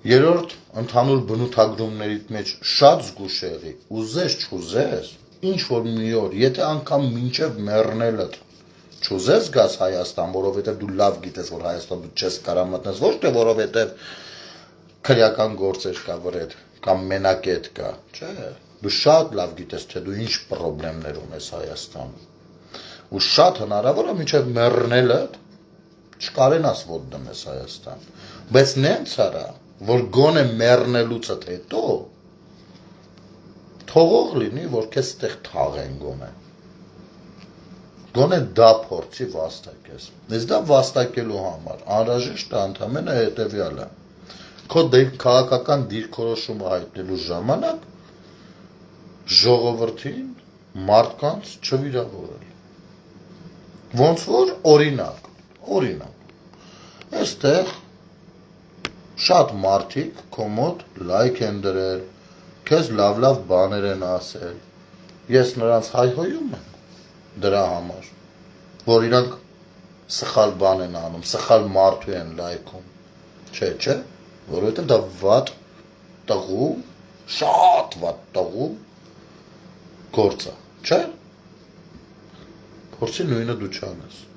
Speaker 1: Երորդ ընդհանուր բնութագրումներից մեջ շատ զգուշ եղի, ուզես չուզես, ինչ որ մի օր, եթե անգամ մինչև մեռնելդ չուզես գաս Հայաստան, որովհետև դու լավ գիտես, որ Հայաստան դու չես կարա մտնես, ոչ թե որովհետև քրեական գործեր կա վրեդ, կամ մենակետ կա, չէ, դու շատ լավ գիտես, թե դու ինչ պրոբլեմներ ունես Հայաստանում, ու շատ հնարավոր է մինչև մեռնելդ չկարենաս ոտ դնես Հայաստան, բայց նենց արա, որ գոնե մեռնելուցդ հետո թողող լինի, որ քեզ ստեղ թաղեն գոնե դա փորձի վաստակես։ Ես դա վաստակելու համար անհրաժեշտ է ընդամենը հետևյալը։ Քո քաղաքական դիրքորոշումը հայտնելու ժամանակ ժողովրդին մարդկանց չվիրավորել։ Ոնց որ օրինակ, այստեղ շատ մարդիկ քո մոտ լայք են դրել, քեզ լավ բաներ են ասել, ես նրանց հայհոյում եմ դրա համար, որ իրանք սխալ բան են անում, սխալ մարդու են լայքում, չէ, որովհետև դա վատ տղու, շատ վատ տղու գործ է, չէ, փորձի նույնը դու չանես,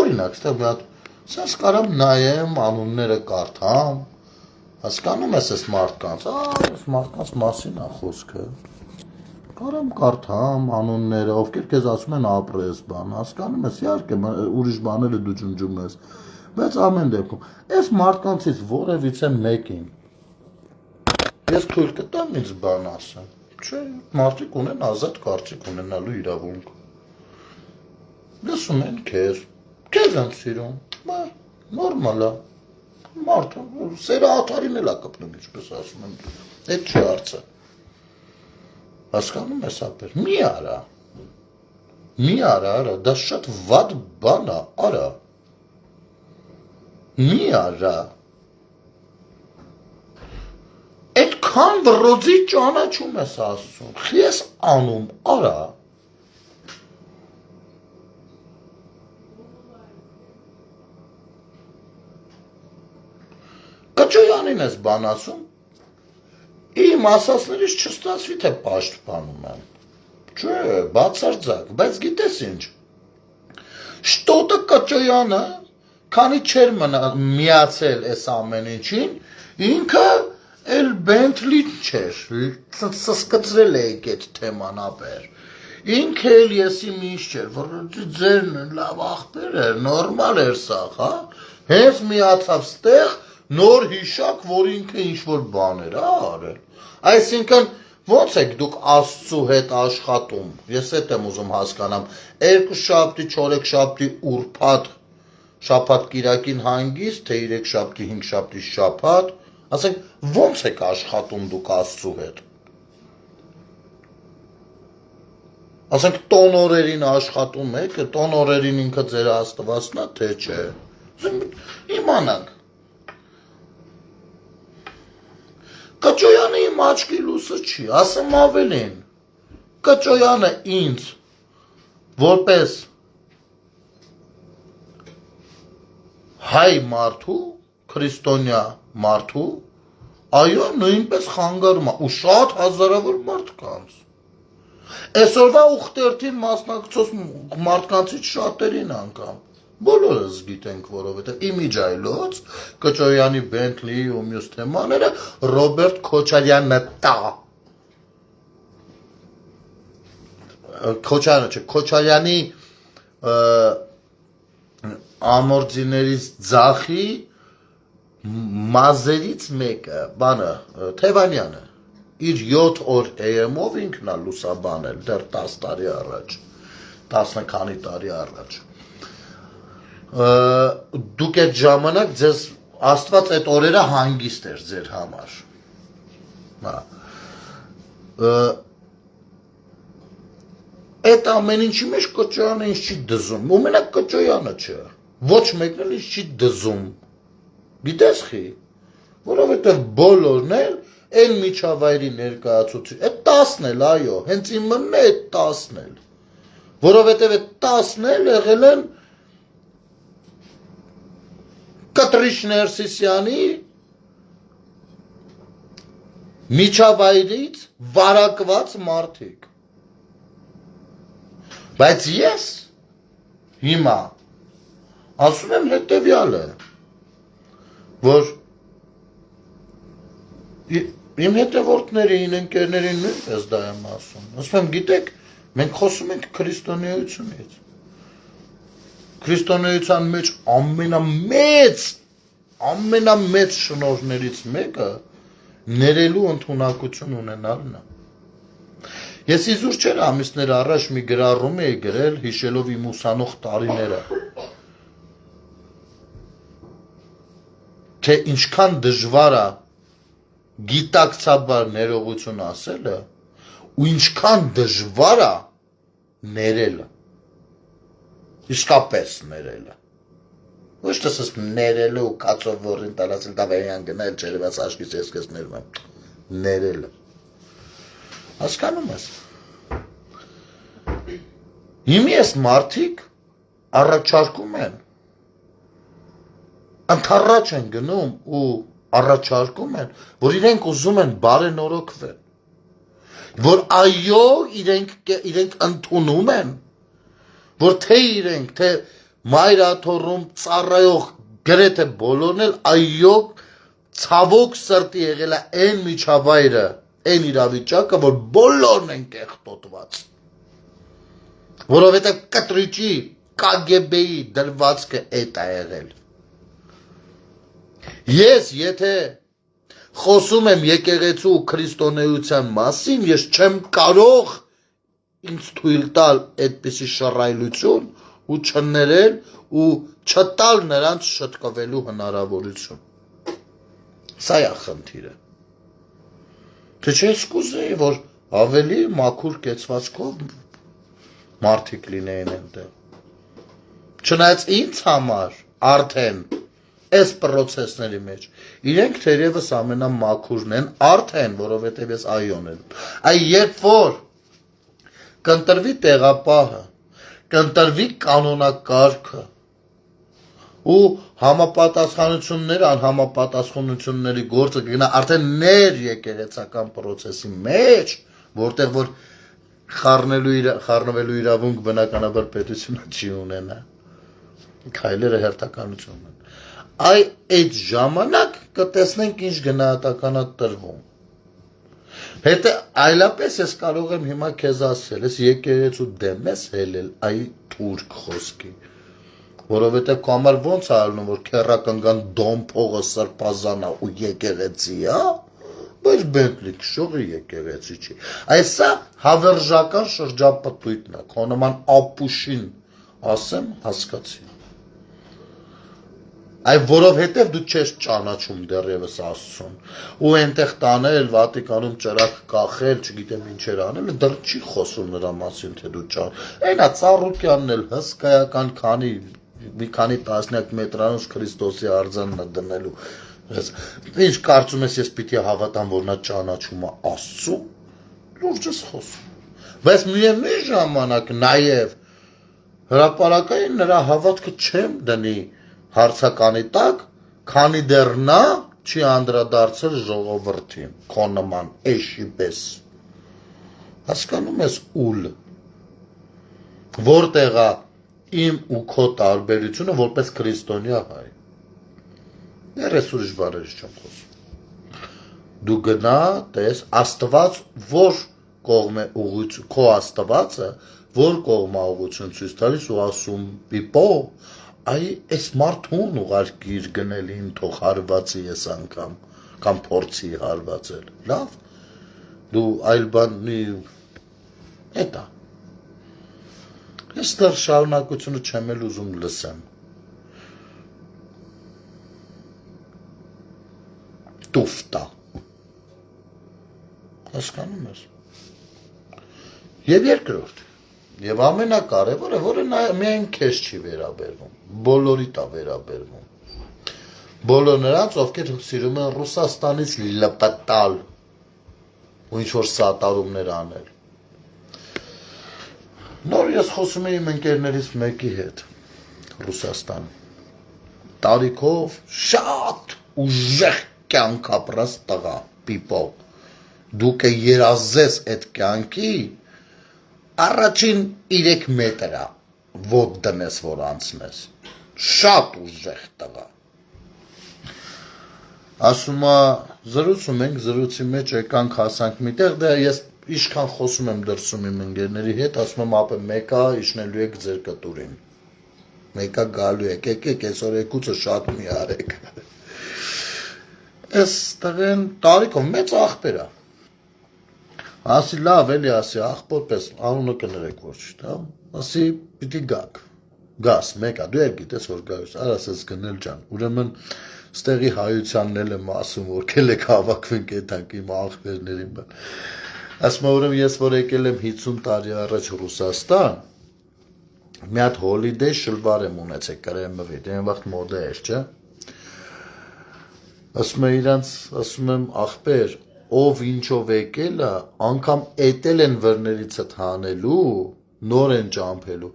Speaker 1: օրինակ, ստեղ մի հատ Սենց կարամ նայեմ, անունները կարդամ, հասկանում ես այս մարդկանց, այս մարդկանց մասին է խոսքը, կարամ կարդամ անունները, ովքեր քեզ ասում են ապրես բան, հասկանում ես, իհարկե ուրիշ բաները դու ջնջում ես, բայց ամեն դեպքում, այս մարդկանցից որևիցե մեկին, ես թույլ կտամ ինձ բան ասեմ, չէ, մարդիկ ունեն ազատ կարծիք ունենալու իրավունք, լսում են քեզ են սիրում, նորմալ է, մարդը, սերը աթարին էլ է կպնում, ինչպես ասում եմ, այդ չի հարցը, հասկանում ես ապեր, մի արա, դա շատ վատ բան է, արա, մի արա, այդքան վրոձի ճանաչում ես ասում, ես անում, արա, Կճոյանին ես բան ասում, իմ ասածներից չստացվի, թե պաշտպանում եմ, չէ, բացարձակ, բայց գիտես ինչ, շտոտը Կճոյանը, քանի չեր միացել ես ամեն ինչին, ինքը էլ Բենթլին չէր, սսկծրել էիք այդ թեման ապեր, ինքը էլ եսի միշ չէր, որ ձերն լավ աղբեր էր, նորմալ էր սաղ, հենց միացավ ստեղ, նոր հիշակ, որ ինքը ինչ-որ բաներ արել, այսինքն ոնց եք դուք Աստծու հետ աշխատում, ես էդ եմ ուզում հասկանամ, 2 շաբթի, 4 շաբթի ուրբաթ, շաբաթ կիրակին հանգիստ, թե 3 շաբթի, 5 շաբթի շաբաթ, ասենք ոնց եք աշխատում դուք Աստծու հետ, ասենք տոն օրերին աշխատում եք, տոն օրերին ինքը ձեր աստվածն է, թե չէ։ Իմանանք։ Կճոյանը իմ աչքի լույսը չի, ասեմ ավելին։ Կճոյանը ինձ որպես հայ մարդու, քրիստոնյա մարդու, այո, նույնպես խանգարում է ու շատ հազարավոր մարդկանց։ Այսօրվա ուխտերթին մասնակցող մարդկանցից շատերին անգամ բոլորս գիտենք, որովհետև իմիջայլոց Կճոյանի Բենթլի ու մյուս թեմաները Ռոբերտ Քոչարյանը տա։ Քոչարյանի ամորձիներից ձախի մազերից մեկը, բանը, Թևանյանը, իր 7 օր AM-ով ինքն է լուսաբանել դեռ 10 տարի առաջ, 10 քանի տարի առաջ։ Դուք այդ ժամանակ ձեզ Աստված այդ օրերը հանգիստ էր ձեր համար։ Այդ ամեն ինչի մեջ Կճոյանը ինձ չի դզում, ու մենակ Կճոյանը չէ, ոչ մեկն էլ ինձ չի դզում, գիտես խի, որովհետև բոլորն էլ այն միջավայրի ներկայացուցիչ, այդ 10-ն էլ, այո, հենց իմն է այդ 10-ն էլ, որովհետև այդ 10-ն էլ եղել են Կտրիչ Ներսիսյանի միջավայրից վարակված մարդիկ։ Բայց ես հիմա ասում եմ հետևյալը, որ իմ հետևորդներին, ընկերներին նույնպես դա եմ ասում։ Ասում եմ, գիտեք, մենք խոսում ենք քրիստոնեությունից։ Քրիստոնեության մեջ ամենամեծ շնորհներից մեկը ներելու ընդունակություն ունենալն է։ Ես իզուր չէր ամիսներ առաջ մի գրառում էի գրել հիշելով իմ ուսանող տարիները, թե ինչքան դժվար է գիտակցաբար ներողություն ասելը ու ինչքան դժվար է ներելը, իսկապես ներելը, ոչ թե սս ներելը ու կացով որին տալասել դավայյան գնել չերևաց աշկից ես կես ներում եմ, ներելը, հասկանում ես, հիմի ես մարդիկ առաջարկում են, ընդառաջ են գնում ու առաջարկում են, որ իրենք ուզում են բարենորոգվել, որ այո իրենք ընդունում են, որ թե իրենք, թե մայրաթոռում ծառայող գրեթե բոլորն էլ այո ցավոք սրտի եղել է այն միջավայրը, այն իրավիճակը, որ բոլորն են կեղտոտված, որովհետև կտրիճի KGB-ի դրվածքը էդ է եղել։ Ես եթե խոսում եմ եկեղեցու ու քրիստոնեության մասին, ես չեմ կարող ինձ թույլ տալ այդպիսի շռայլություն ու չներել ու չտալ նրանց շտկվելու հնարավորություն։ Սա է խնդիրը։ Թե չես կուզեի, որ ավելի մաքուր կեցվածքով մարդիկ լինեին այնտեղ։ Չնայած ինձ համար արդեն այս պրոցեսների մեջ իրենք թերևս ամենամաքուրն են արդեն, որովհետև ես այոն եմ։ Այ երբ որ կընտրվի տեղապահը, կընտրվի կանոնակարգը ու համապատասխանությունները, անհամապատասխանությունների գործը կգնա արդեն ներ եկեղեցական պրոցեսի մեջ, որտեղ որ խառնվելու իրավունք բնականաբար պետությունը չի ունենա, քայլերը հերթականություն են։ Այդ ժամանակ կտեսնենք ինչ գնահատական է տրվում։ Հետո այլապես ես կարող եմ հիմա քեզ ասել, ես եկեղեցու դեմ ես հելել այ թուրք խոսքի, որովհետև քո համար ոնց է ալնում, որ քեռական կան դոմ փողը սրբազանա ու եկեղեցի է, բայց Բենթլի քշողը եկեղեցի չի։ Այսա հավերժական շրջապտույտն է, քո նման ապուշին ասեմ, հասկացի։ Այ որովհետև դու չես ճանաչում դեռևս Աստծուն։ Ու այնտեղ տանել Վատիկանում ճրակ կախել, չգիտեմ ինչեր անել, դեռ չի խոսում նրա մասին, թե դու Այնա Ծառուկյանն էլ հսկայական մի քանի տասնյակ մետրանոց Քրիստոսի արձանն դնելու։ Ինչ կարծում ես ես պիտի հավատամ, որ նա ճանաչում է Աստծուն։ Լուրջ ես խոսում։ Բայց միևնույն ժամանակ նաև հրապարակային նրա հավատքը չեմ դնի հարցականի տակ, քանի դեռ նա չի անդրադարձել ժողովրդին, քո նման էշի պես։ Հասկանում ես ուլ, որտեղ է իմ ու քո տարբերությունը որպես քրիստոնյա հայ։ Դեռ ես ուրիշ բառերից չեմ խոսում։ Դու գնա, տես, Աստված որ կողմ է ուղղություն, քո Աստվածը որ կողմ է ուղղություն ցույց տալիս ու ասում պիպո, այ այս մարդուն ուղարկիր գնելին թող հարվածի ես անգամ կամ փորձի հարվածել։ Լավ։ Դու այլ բանի էտա։ Ես դեռ շարունակությունը չեմ էլ ուզում լսեմ։ Տուֆտա։ Հասկանում ես։ Եվ երկրորդ, եւ ամենակարևորը, որը միայն քեզ չի վերաբերվում, բոլորիդ է վերաբերվում։ Բոլոր նրանց, ովքեր սիրում են Ռուսաստանից լպտալ ու ինչ-որ սատարումներ անել։ Նոր ես խոսում եմ իմ ընկերներից մեկի հետ Ռուսաստան։ Տարիքով շատ ուժեղ կյանք ապրած տղա, պիպո, դու կերազես այդ կյանքի առաջին 3 մետրը ոտ դնես, որ անցնես, շատ ուժեղ տղա, ասում է, զրուցում ենք, զրուցի մեջ եկանք հասանք միտեղ, դե ես իշքան խոսում եմ դրսում իմ ընկերների հետ, ասում եմ ապե մեկա իշնելու եք ձեր կտուրին, մեկա գալու եք, եկեք այսօր եկուցը շատ մի արեք, Ես տղեն տարիքով մեծ աղբեր է, ասի լավ էլի ասի աղբոր պես անունը կներեք որ չի, ասի պիտի գաք, գաս մեկա, դու էլ գիտես որ գայուս, արաս ես գնել ջան, ուրեմն ստեղի հայությանն էլ եմ ասում, որ կել եք հավակվենք եթանք իմ աղբերներին բան, ասում ուրեմն ես որ եկել եմ 50 տարի առաջ Ռուսաստան, մի հատ հոլիդեյ շլվար եմ ունեցեք կրեմվիտ, այն վաղտ մոդա էր, չէ, ասում է իրանց, ասում եմ աղբեր, ով ինչով եկել է, անգամ էտել են վրներիցդ հանելու, նոր են ճամփելու,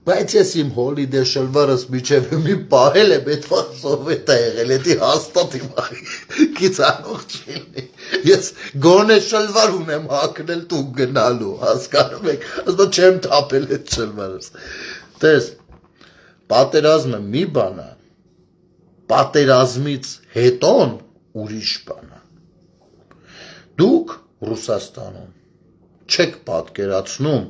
Speaker 1: բայց ես իմ հոլիդե շլվարս միջև մի պահել եմ, այդ վաղ սովետ է եղել, էդի հաստատ իմ կիցանող չիլի, ես գոնե շլվար ունեմ հակնել դու գնալու, հասկանում եք, ասում չեմ թապել այդ շլվարս, տես, պատերազմը մի բան է, պատերազմից հետոն ուրիշ բան է, դուք Ռուսաստանում չեք պատկերացնում,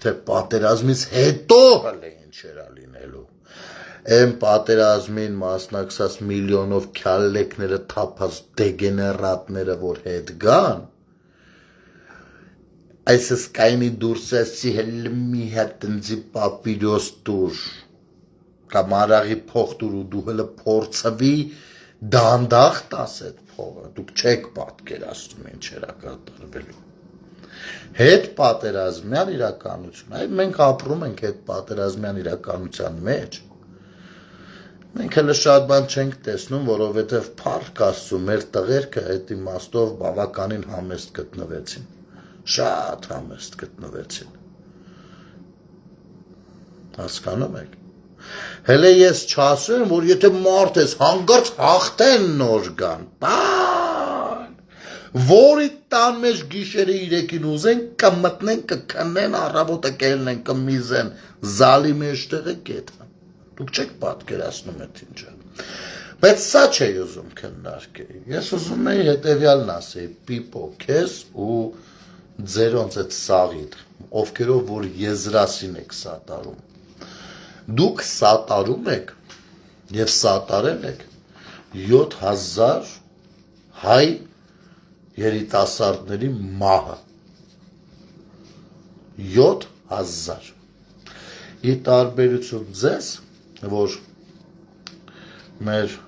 Speaker 1: թե պատերազմից հետո հələ ինչեր է լինելու, այն պատերազմին մասնակցած միլիոնով քյալլեկները թափած դեգեներատները, որ հետ գան, այսս կայնի դուրս ասի հələ մի հատ ընձի պապիրոս տուր, կամ արաղի փող տուր ու դու հələ փորձվի դանդաղ տաս այդ փողը, դուք չեք պատկերացնում ինչեր է կատարվելու, հետ պատերազմյան իրականություն, այ մենք ապրում ենք հետ պատերազմյան իրականության մեջ, մենք հələ շատ բան չենք տեսնում, որովհետև փառք Աստծու մեր տղերքը այդ իմաստով բավականին համեստ գտնվեցին, շատ համեստ գտնվեցին, հասկանում եք, հələ ես չասեմ, որ եթե մարդ ես հանգարց հաղթեն նոր գան, բան, որի տան մեջ գիշերը 3-ին ուզեն, կմտնեն, կքնեն, առավոտը կելնեն, կմիզեն, զալի մեջտեղը կետան, դուք չեք պատկերացնում այդ ինչը, բայց սա չէի ուզում քննարկեի, ես ուզում էի հետևյալն ասեի, պիպո քեզ ու ձերոնց այդ սաղիդ, ովքերով որ եզրասին եք սատարում, դուք սատարում եք և սատարել եք 7000 հայ երիտասարդների մահը, 7000, ի տարբերություն ձեզ, որ մեր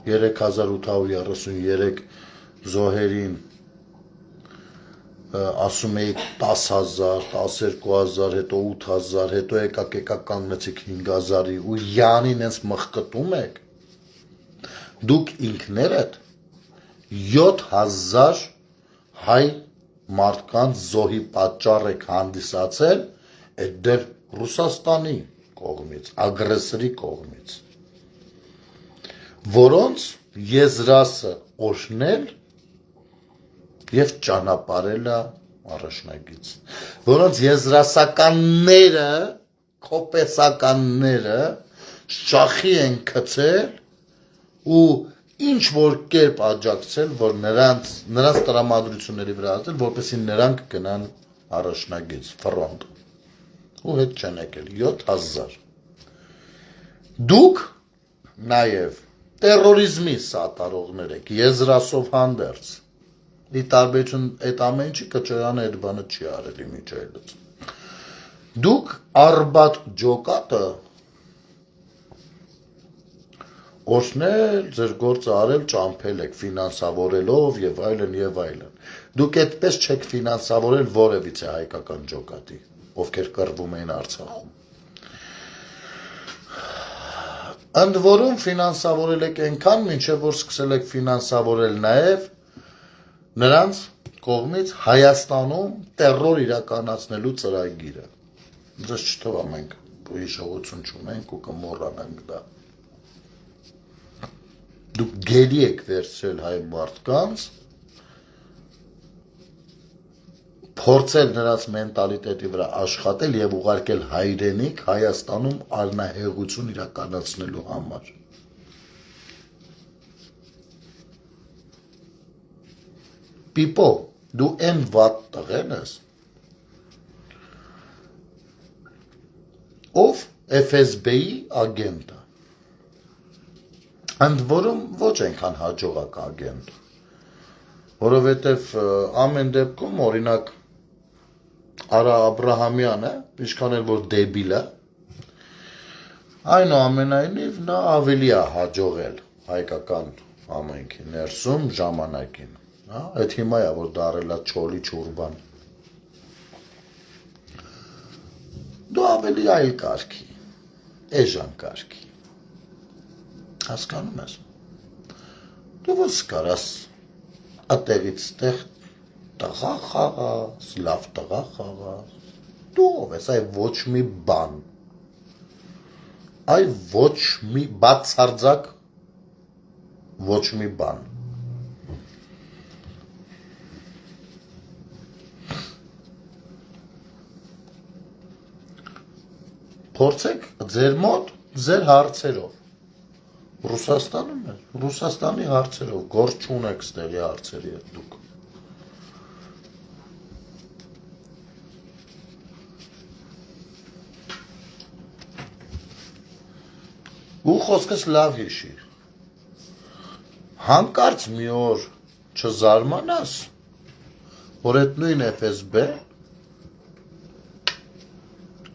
Speaker 1: 3833 զոհերին ասում էիք 10,000, 12,000, հետո 8,000, հետո եկակ կանգնեցիք 5,000-ի ու յանին ենց մխկտում եք, դուք ինքներդ 7,000 հայ մարդկանց զոհի պատճառ եք հանդիսացել, այդ դեռ Ռուսաստանի կողմից, ագրեսորի կողմից, որոնց եզրասը օժնել և ճանապարհել է առաջնագիծ, որոնց եզրասականները, կոպեսականները շախի են գցել ու ինչ որ կերպ աջակցել, որ նրանց տրամադրությունների վրա ազդել, որպեսզի նրանք գնան առաջնագիծ, ֆրոնտ, ու հետ չեն եկել, 7,000։ Դուք նաև տերորիզմի սատարողներ եք, եզրասով հանդերձ, ի տարբերություն այդ ամեն ինչի կճարանը այդ բանը չի արելի միջայլոց։ Դուք Արբատ ջոկատը օժնել, ձեր գործը արել, ճամփել եք, ֆինանսավորելով եւ այլն եւ այլն։ Դուք այդպես չեք ֆինանսավորել որևիցե հայկական ջոկատի, ովքեր կռվում էին Արցախում։ Ընդ որում ֆինանսավորել եք այնքան, մինչև որ սկսել եք ֆինանսավորել նաեւ նրանց կողմից Հայաստանում տերոր իրականացնելու ծրագիրը։ Ձեզ չթվա մենք հիշողություն չունենք ու կմոռանանք դա։ Դուք գերի եք վերցրել հայ մարդկանց, փորձել նրանց մենտալիտետի վրա աշխատել եւ ուղարկել հայրենիք Հայաստանում անհեղություն իրականացնելու համար։ Պիպո, դու այն վատ տղեն ես, ով FSB-ի ագենտ է, ընդ որում ոչ այնքան հաջողակ ագենտ, որովհետև ամեն դեպքում օրինակ Արա Աբրահամյանը, ինչքան էլ որ դեբիլ է, այնուամենայնիվ նա ավելի է հաջողել հայկական համայնքի ներսում ժամանակին, այդ հիմա է որ դարել է չոլի չուրբան։ Դու ավելի այլ կարգի, էժան կարգի, հասկանում ես, դու ոնց կարաս ատեղից տեղ տղա խաղաս, լավ տղա խաղաս, դու ով ես, այ ոչ մի բան, այ ոչ մի բացարձակ ոչ մի բան։ Փորձեք ձեր մոտ ձեր հարցերով, Ռուսաստանի հարցերով, գործ չունեք ստեղի հարցերի հետ դուք։ Ու խոսքս լավ հիշիր, հանկարծ մի օր չզարմանաս, որ այդ նույն FSB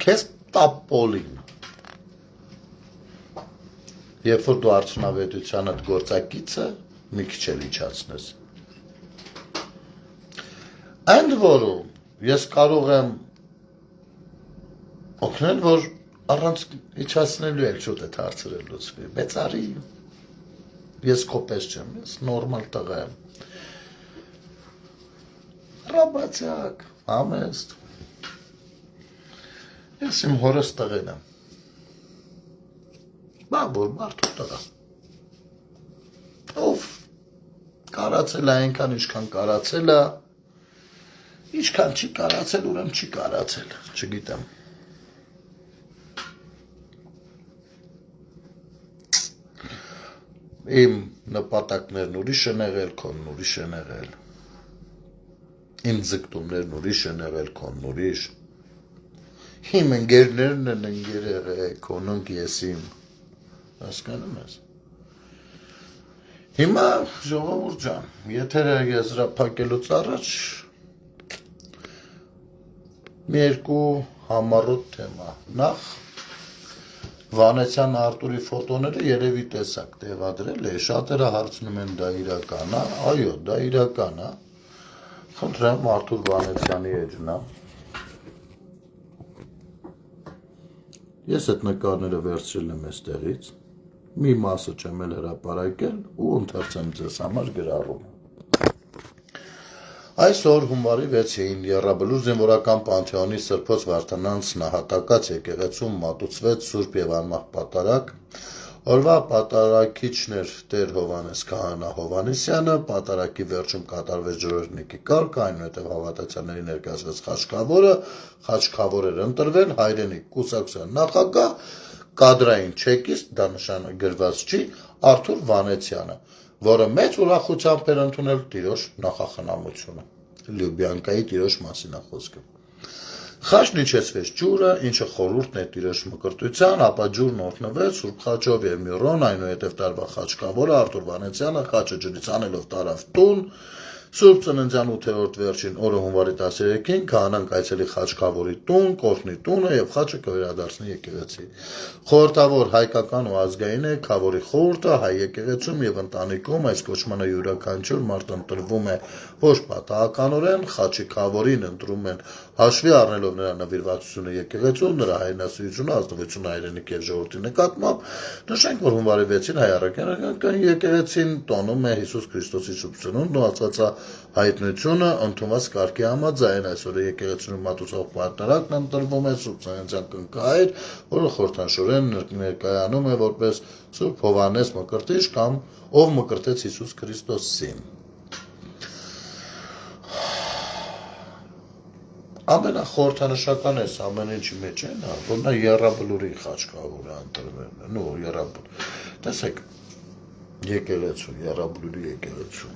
Speaker 1: քեզ տապոլին, երբ որ դու արդյունավետությանդ գործակիցը մի քիչ էլ իջացնես։ Ընդ որում ես կարող եմ օգնել, որ առանց իջացնելու էլ շուտ այդ հարցերը լուծվի, բայց արի ես քո պես չեմ, ես նորմալ տղա եմ, ռաբացյակ, համեստ, ես իմ հորս տղեն եմ, բավոր մարդու տղա, ով կարացել է այնքան ինչքան կարացել է, ինչքան չի կարացել, ուրեմ չի կարացել, չգիտեմ։ Իմ նպատակներն ուրիշ են եղել, քոնն ուրիշ են եղել, իմ ձգտումներն ուրիշ են եղել, քոնն ուրիշ, իմ ընկերներն են ընկեր եղել, քոնունք ես իմ, հասկանում ես։ Հիմա ժողովուրդ ջան, եթերը եզրափակելուց առաջ մի երկու համառոտ թեմա, նախ Վանեցյան Արտուրի ֆոտոները երևի տեսակ տեղադրել է, շատերը հարցնում են դա իրական է, այո, դա իրական է, խնդրեմ Արտուր Վանեցյանի էջն է, ես այդ նկարները վերցրել եմ այստեղից, մի մասը չեմ էլ հրապարակել ու ընթերցեմ ձեզ համար գրառում։ Այսօր հունվարի 6-ին Եռաբլուր զինվորական պանթեոնի Սրբոց Վարդանանց նահատակած եկեղեցում մատուցվեց Սուրբ եւ Անմահ պատարագ, օրվա պատարագիչներ Տեր Հովհաննես Քահանա Հովհաննիսյանը, պատարագի վերջում կատարվեց ժողովրդնիկի կարգը, այնուհետև հավատացյալների ներկայացվեց խաչքավորը, խաչքավոր էր ընտրվել հայրենիք կուսակցության նախագահ, կադրային չեկիստ, դա նշանագրված չի, Արթուր Վանեցյանը, որը մեծ ուրախությամբ էր ընդունել տիրոջ նախախնամությունը։ Լյուբյանկայի տիրոջ մասին է խոսքը։ Խաչն իջեցվեց ջուրը, ինչը խորհուրդն է տիրոջ մկրտության, ապա ջուրն օրհնվեց Սուրբ խաչով եւ միրոն, այնուհետև տարվա խաչքավորը Արթուր Վանեցյանը խաչը ջրից անելով տարավ տուն, Սուրբ ծննդյան 8-րդ վերջին օրը հունվարի 13-ին քահանան կայցելի խաչքավորի տուն, կօրհնի տունը եւ խաչը կվերադարձնի եկեղեցի։ Խորհրդավոր հայկական ու ազգային է քավորի խորհուրդը հայ եկեղեցում եւ ընտանիքում այս կոչմանը յուրաքանչյուր մարդ ընտրվում է ոչ պատահականորեն, խաչի քավորին ընտրում են հաշվի առնելով նրա նվիրվածությունը եկեղեցուն, նրա հայրենասիրությունը, ազնվությունը հայրենիքի եւ ժողովրդի նկատմամբ, նշենք, որ հունվարի 6-ին հայ առաքելական եկեղեցին տոնում է Հիսուս Քրիստոսի Սուրբ Ծնունդն ու Աստվածա հայտնությունը ընդունված կարգի համաձայն այսօր եկեղեցիում մատուցող պատարագն ընտրվում է Սուրբ Ծննդյան կնքահայր, որը խորհրդանշորեն ներկայանում է որպես Սուրբ Հովհաննես Մկրտիչ կամ ով մկրտեց Հիսուս Քրիստոսին։ Ամենախորհրդանշական էս ամեն ինչի մեջ է նա, որ նա Եռաբլուրի խաչքավոր է ընտրվել, նո Եռաբլուր։ Տեսեք, եկեղեցու, Եռաբլուրի եկեղեցու,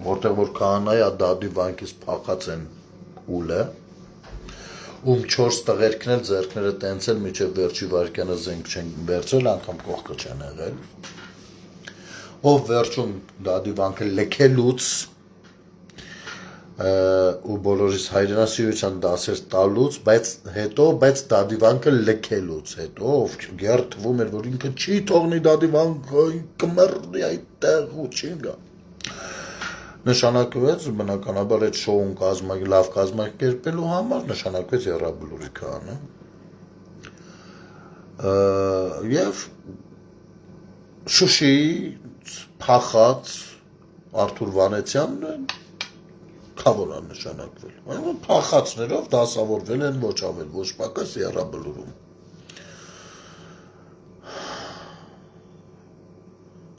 Speaker 1: որտեղ որ քահանայի դադի վանքից փախած են ուլը, ում 4 տղերքն էլ ձեռքները տենցել միջև վերջի վարկյանը զենք չեն վերցրել, անգամ կողքը չեն եղել, ով վերջում դադի վանքը լքելուց ու բոլորիս հայրենասիրության դասեր տալուց, բայց դադիվանքը լքելուց հետո, ով գերտվում էր, որ ինքը չի թողնի դադիվանքը, ինքը մեռնի այդտեղ ու չի գա։ Նշանակվեց, բնականաբար այդ շոուն լավ կազմակերպելու համար, նշանակվեց Եռաբլուրի քահանա։ Եվ Շուշիի փախած Արթուր Վանեցյանն քավոր է նշանակվել։ Փախածներով դասավորվել են ոչ ավել, ոչ պակաս Եռաբլուրում։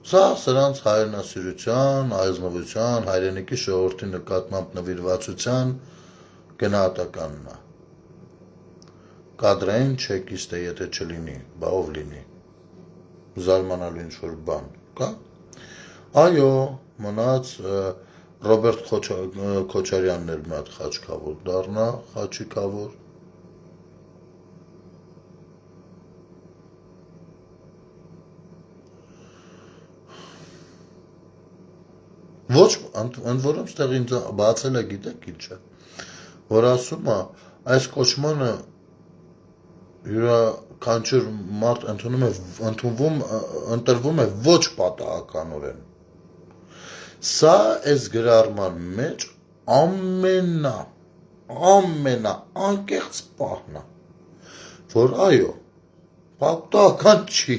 Speaker 1: Սա սրանց հայրենասիրության, ազնվության, հայրենիքի ժողովրդի նկատմամբ նվիրվածության գնահատականն է։ Կադրային չեկիստ է, եթե չլինի, բա ով լինի։ Զարմանալու ինչ-որ բան կա։ Այո, մնաց Ռոբերտ Քոչարյանն էր մի հատ խաչքավոր դառնա, խաչիկավոր։ Ոչ, ընդ որում ստեղ ինձ բացել է, գիտեք ինչ է, որ ասում է, այս կոչմանը յուրաքանչյուր մարդ ընտրվում է ոչ պատահականորեն։ Սա այս գրառման մեջ ամենաանկեղծ պահն է, որ այո, պատահական չի,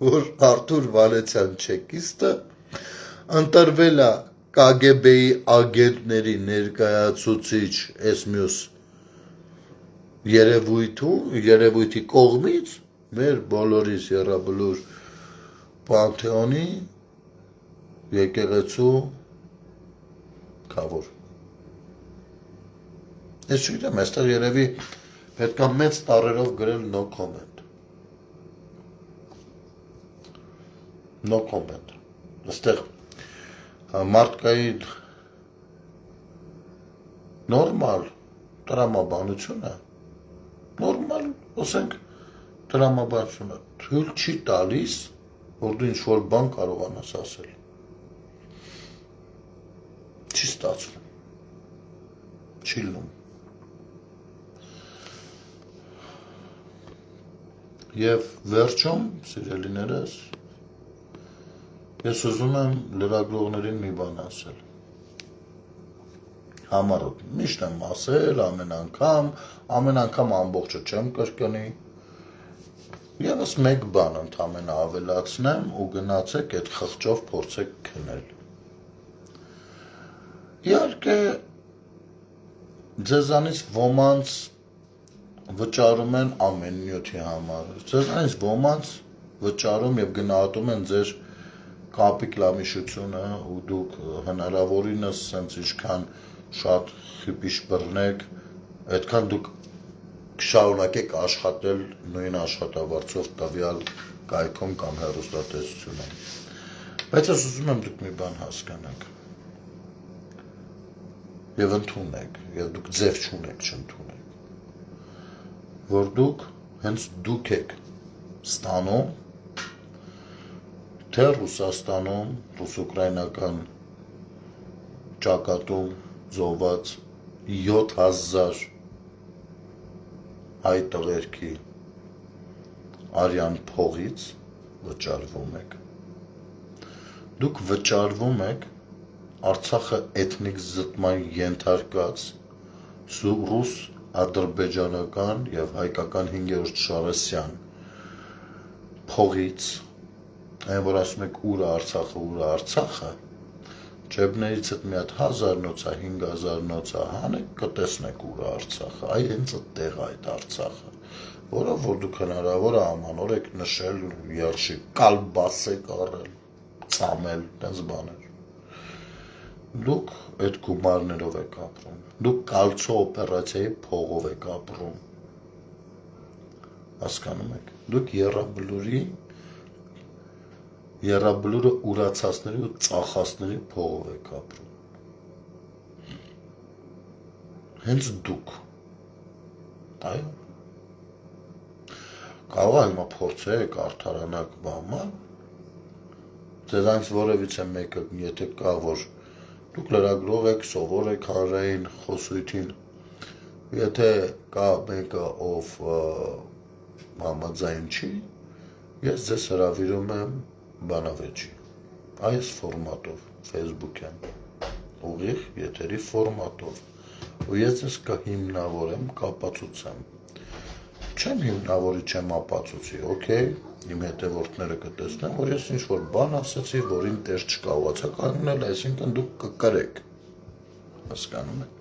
Speaker 1: որ Արթուր Վանեցյան չեկիստը ընտրվել է KGB-ի ագենտների ներկայացուցիչ այս մյուս երևույթի կողմից մեր բոլորիս Եռաբլուր պանթեոնի եկեղեցու քավոր։ Ես չգիտեմ, այստեղ երևի պետք է մեծ տառերով գրել no comment։ No comment։ Այստեղ մարդկային նորմալ տրամաբանությունը, նորմալ, ասենք, տրամաբանությունը թույլ չի տալիս, որ դու ինչ-որ բան կարողանաս ասել։ Չի ստացվում, չի լինում։ Եվ վերջում, սիրելիներս, ես ուզում եմ լրագրողներին մի բան ասել։ Համառոտ, միշտ եմ ասել, ամեն անգամ ամբողջը չեմ կրկնի։ Եվս մեկ բան ընդամենը ավելացնեմ ու գնացեք այդ խղճով փորձեք քնել։ Իհարկե, ձեզանից ոմանց վճարում են ամեն նյութի համար, ձեզանից ոմանց վճարում եւ գնահատում են ձեր կապիկլամիշությունը ու դուք հնարավորինս սենց ինչքան շատ խիպիշ բռնեք, այդքան դուք կշարունակեք աշխատել նույն աշխատավարձով տվյալ կայքում կամ հեռուստատեսությունում։ Բայց ես ուզում եմ դուք մի բան հասկանաք եւ ընդունեք, եւ դուք ձև չունեք չընդունեք, որ դուք հենց դուք եք ստանում թե Ռուսաստանում, ռուս-ուկրաինական ճակատում զոհված 7000 հայ տղերքի արյան փողից վճարվում եք։ Դուք վճարվում եք Արցախը էթնիկ զտման ենթարկած ռուս, ադրբեջանական եւ հայկական 5-րդ շարասյան փողից, այն որ ասում եք ուր Արցախը, ջեբներից այդ մի հատ 1000 նոցա, 5000 նոցա հանեք, կտեսնեք ուր Արցախը, այ հենց այդտեղ է այդ Արցախը, որով որ դուք հնարավոր է ամանոր եք նշել, երշի կալբաս եք առել, ծամել, տենց բաներ։ Դուք այդ գումարներով եք ապրում, դուք կալցո օպերացիայի փողով եք ապրում, հասկանում եք, դուք եռաբլուրը ուրացածների ու ծախածների փողով եք ապրում, հենց դուք, այո, կարող է հիմա փորձեք արդարանակ բամա, ձեզանից որևիցե մեկը, եթե կա, որ դուք լրագրող եք, սովոր եք հանրային խոսույթին, եթե կա մեկը, ով համաձայն չի, ես ձեզ հրավիրում եմ բանավեճի, այս ֆորմատով, Facebook-յան, ուղիղ եթերի ֆորմատով, ու ես ձեզ կհիմնավորեմ, կապացուցեմ, չեմ հիմնավորի, չեմ ապացուցի, օքեյ, իմ հետևորդները կտեսնեմ, որ ես ինչ-որ բան ասեցի, որին տեր չկա, ուացա կանգնել, այսինքն դուք կկրեք, հասկանում եք,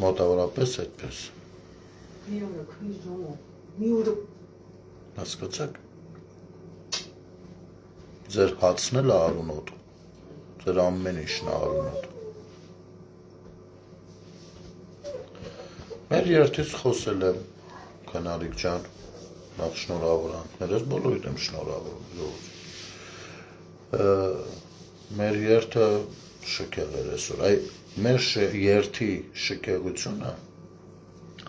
Speaker 1: մոտավորապես այդպես, հասկացաք, ձեր հացն էլ արունոտ, ձեր ամեն ինչն արունոտ, մեր երթից խոսել եմ, քնարիք ջան, նախ շնորհավորանքներ, ես բոլորիդ եմ շնորհավորում, մեր երթը շքեղ էր այսօր, մեր երթի շքեղությունը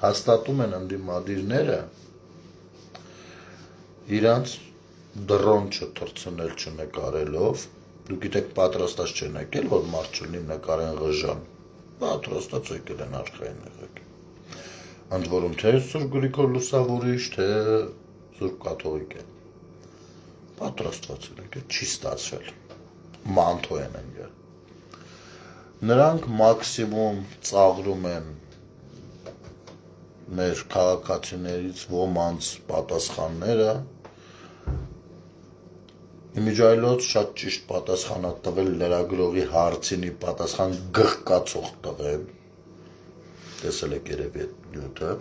Speaker 1: հաստատում են ընդդիմադիրները իրանց դրոն չթռցնել չնկարելով, դուք գիտեք պատրաստած չեն եկել, որ մարդ չլինի նկարեն ղժան, պատրաստած եկել են արխային եղեք, ընդ որում թե Սուրբ Գրիգոր Լուսավորիչ, թե Սուրբ Կաթողիկ են, պատրաստված են եկել, չի ստացվել, մանթո են եկել, նրանք մաքսիմում ծաղրում են մեր քաղաքացիներից ոմանց պատասխանները, իմիջայլոց շատ ճիշտ պատասխանա տվել լրագրողի հարցինի պատասխան գղկացող տղեն, տեսել եք երևի այդ նյութը,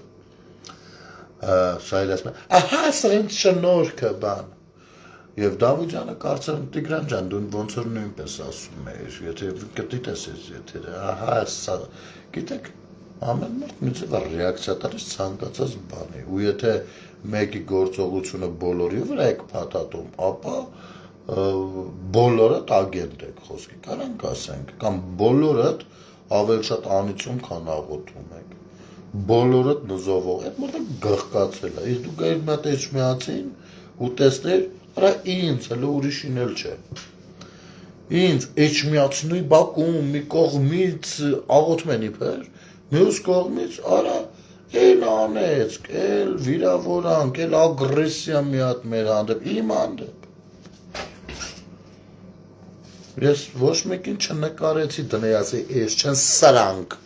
Speaker 1: սա էլ ասում է, ահա սա ինձ շնորհքը բան, եւ Դավիթյանը կարծեմ Տիգրան ջան, դու ոնց որ նույնպես ասում ես, եթե կտիտես ես եթերը, ահա սա, գիտեք, ամեն մարդ մի ձև ռեակցիա տալիս ցանկացած բանի, ու եթե մեկի գործողությունը բոլորի վրա եք փաթաթում, ապա բոլորդ ագենտ եք խոսքի, կարանք ասենք, կամ բոլորդ ավել շատ անիծում, քան աղոթում եք, բոլորդ նզովող, այդ մարդը գղկացել է, իսկ դու գայր մի հատ էջմիածին ու տեսներ, արա ինձ, հələ ուրիշին էլ չէ, ինձ էջմիածնի բակում մի կողմից աղոթում են իբեր, մյուս կողմից, արա Էլ անեցք, էլ վիրավորանք, էլ ագրեսիա մի հատ մեր հանդեպ, իմ հանդեպ։ Ես ոչ մեկին չնկարեցի դնեասի ես չեն սրանք։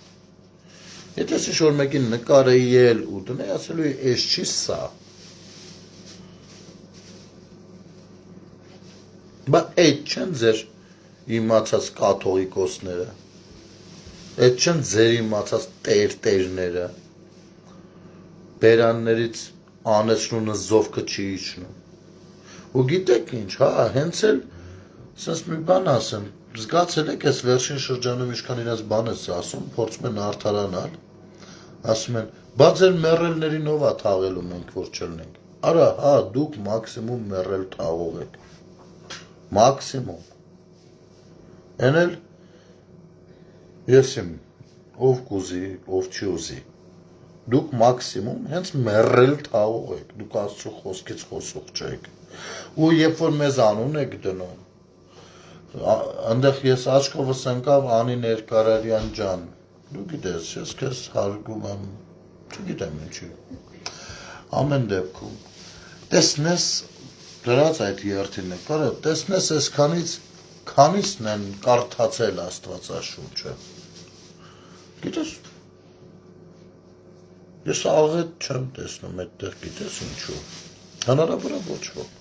Speaker 1: Եթե ես ինչ-որ մեկին նկարեի էլ ու դնեասելու ես չի սա։ Բա այդ չեն ձեր իմացած կաթողիկոսները, այդ չեն ձեր իմացած տերները, բերաններից անեցնունը զովքը չի իջնում։ Ու գիտեք ինչ, հա, հենց էլ սենց մի բան ասեմ, զգացել եք ես վերջին շրջանում ինչքան իրաց բան ես ասում, փորձում են արդարանալ, ասում են, բա ձեր մեռելներին ով է թաղելու մենք որ չլնենք, արա, հա, դուք մաքսիմում մեռել թաղող եք, մաքսիմում, են էլ ես իմ, ով կուզի, ով չի ուզի, դուք մաքսիմում հենց մեռել թաղող եք, դուք Աստծո խոսքից խոսող չեք, ու երբ որ մեզ անուն եք դնում, Անդեղ ես աչքովս ընկավ Անի Ներկարարյան ջան, դու գիտես, ես քեզ հարգում եմ, չգիտեմ ինչի, ամեն դեպքում, տեսնես, դրած այդ երթի նկարը, տեսնես ես քանիսն են կարդացել Աստվածաշունչը, գիտես, ես աղետ չեմ տեսնում այդտեղ, գիտես ինչու, հնարավոր է ոչ ոք,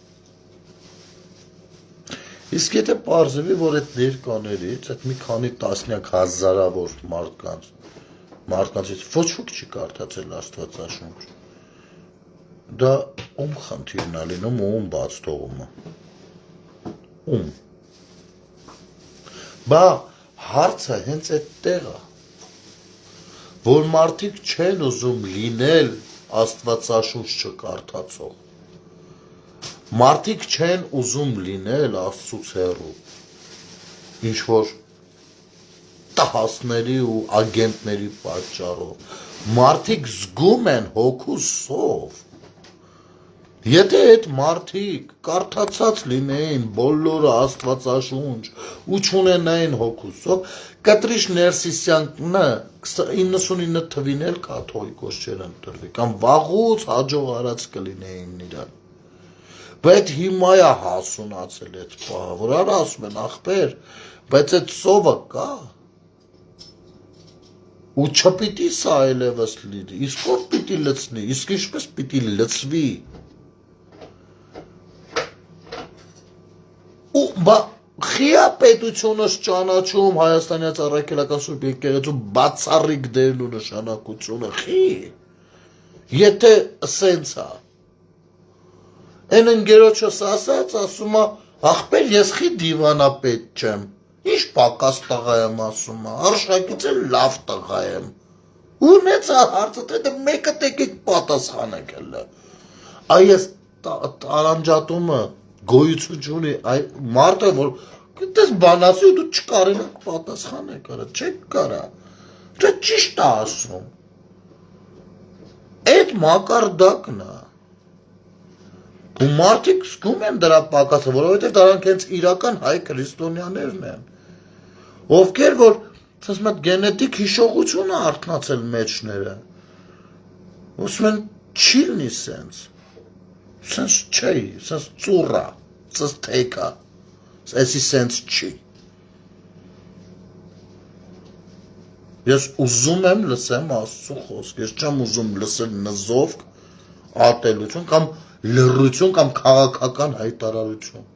Speaker 1: Իսկ եթե պարզվի, որ այդ ներկաներից, այդ մի քանի տասնյակ հազարավոր մարդկանցից ոչ ոք չի կարդացել Աստվածաշունչ, դա ում խնդիրն է լինում ու ում բաց թողումը, ում, բա հարցը հենց այդ տեղը, որ մարդիկ չեն ուզում լինել Աստվածաշունչ չկարդացող, Մարդիկ չեն ուզում լինել Աստծուց հեռու, ինչ-որ տհասների ու ագենտների պատճառով, մարդիկ զգում են հոգու սով, եթե այդ մարդիկ կարդացած լինեին բոլորը Աստվածաշունչ ու չունենային հոգու սով, Կտրիշ Ներսիսյանն 99 թվին էլ կաթողիկոս չէր ընտրվի, կամ վաղուց հաջող արած կլինեին իրան, Բայց հիմա է հասունացել այդ պահը, որ արա ասում են ախպեր, բայց այդ սովը կա, ու չպիտի սա այլևս լինի, իսկ ով պիտի լցնի, իսկ ինչպես պիտի լցվի, ու խիա պետությունս ճանաչում Հայաստանյաց առաքելական Սուրբ եկեղեցու բացառիկ դերն ու նշանակությունը, խի, եթե սենց է, Են ընգերոչս ասած, ասում է, ախպեր ես խի դիվանապետ չեմ, ինչ պակաս տղա եմ ասում է, արշակից էլ լավ տղա եմ, ունեց հարցը, թե մեկը տեկեք պատասխանեք էլ, այս տարանջատումը գոյություն չունի, մարդը, որ դες բանասի ու դու չկարենակ պատասխանեք, չեք կարա, դա ճիշտ է ասում, այդ մակարդակն է, Ու մարդիկ զգում են դրա պակասը, որովհետև դրանք հենց իրական հայ քրիստոնյաներն են, ովքեր որ ասես մատ գենետիկ հիշողությունը արթնացել մեջները, ասում են չի լինի սենց չի, սենց ծուռա, սենց թեկա, էսի սենց չի, ես ուզում եմ լսեմ Աստծո խոսք, ես չեմ ուզում լսել նզովք, ատելություն կամ լռություն կամ քաղաքական հայտարարություն,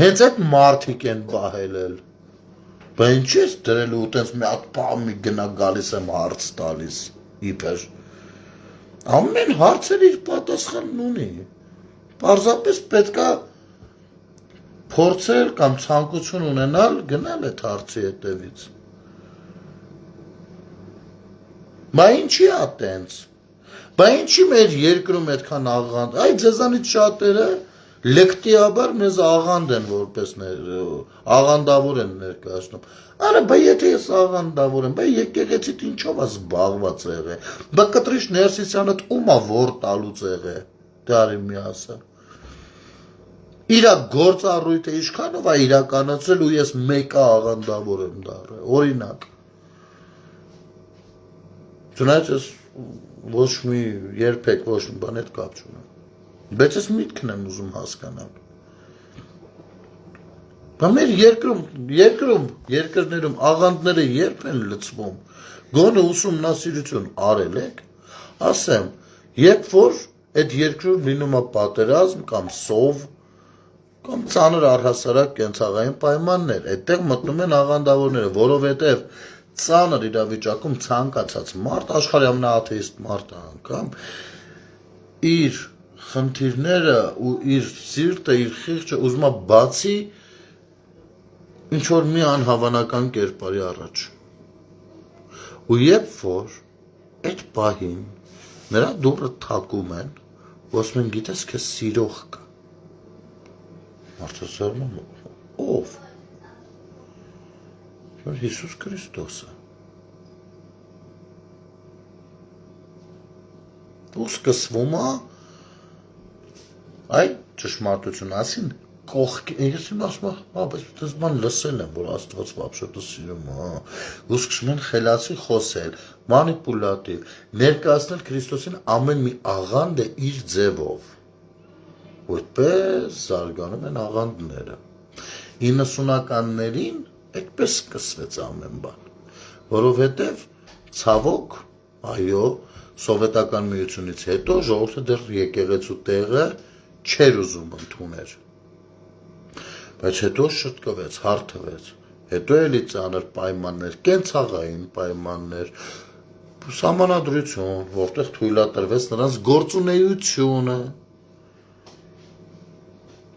Speaker 1: հենց այդ մարդիկ են բահելել, բա ինչի ես դրել ու տենց մի հատ պահ մի գնա գալիս եմ հարց տալիս, իպեր, ամեն հարցեր իր պատասխանն ունի, պարզապես պետքա փորձել կամ ցանկություն ունենալ գնալ այդ հարցի հետևից, բա ինչի է տենց, Բա ինչի մեր երկրում այդքան աղանդ, այ ձեզանից շատերը լեկտիաբար մեզ աղանդ են որպես աղանդավոր են ներկայացնում, արա բա եթե ես աղանդավոր եմ, բա եկեղեցիդ ինչով է զբաղված եղե, բա Կտրիշ Ներսիսյանը ում է որ տալուց եղե, դարի մի ասա, իրա գործառույթը ինչքանով է իրականացրել ու ես մեկը աղանդավոր եմ դարը, օրինակ, Չնայած ես ոչ մի երբեք ոչ մի բան հետ կապ չունեմ։ Բայց ես միտքն եմ ուզում հասկանալ։ Բա մեր երկրներում աղանդները երբ են լցվում, գոնե ուսումնասիրություն արել եք, ասեմ, երբ որ այդ երկրում լինում է պատերազմ կամ սով, կամ ծանր առհասարակ կենցաղային պայմաններ, այդտեղ մտնում են աղանդավորները, որովհետև ծանր իրավիճակում ցանկացած մարդ, աշխարհի ամենաաթեիստ մարդը անգամ, իր խնդիրները ու իր սիրտը, իր խիղճը ուզում է բացի ինչ-որ մի անհավանական կերպարի առաջ։ Ու երբ որ այդ պահին նրա դուռը թակում են, ոսում են գիտես քեզ սիրող կա։ Մարդը զարմանում է, ով։ Հիսուս Քրիստոսը։ Ու սկսվում է այ ճշմարտություն ասին կողքի, ես իմ ասում եմ, բայց դες բան լսել եմ, որ Աստված վաբշոտը սիրում է, ու սկսում են խելացի խոսել, մանիպուլատիվ, ներկայացնել Քրիստոսին ամեն մի աղանդը իր ձևով, որպես զարգանում են աղանդները։ 90-ականներին այդպես սկսվեց ամեն բան, որովհետև ցավոք, այո, սովետական միությունից հետո ժողովուրդը դեռ եկեղեցու տեղը չէր ուզում ընդուներ, բայց հետո շտկվեց, հարթվեց, հետո էլի ծանր պայմաններ, կենցաղային պայմաններ, սահմանադրություն, որտեղ թույլատրվեց նրանց գործունեությունը,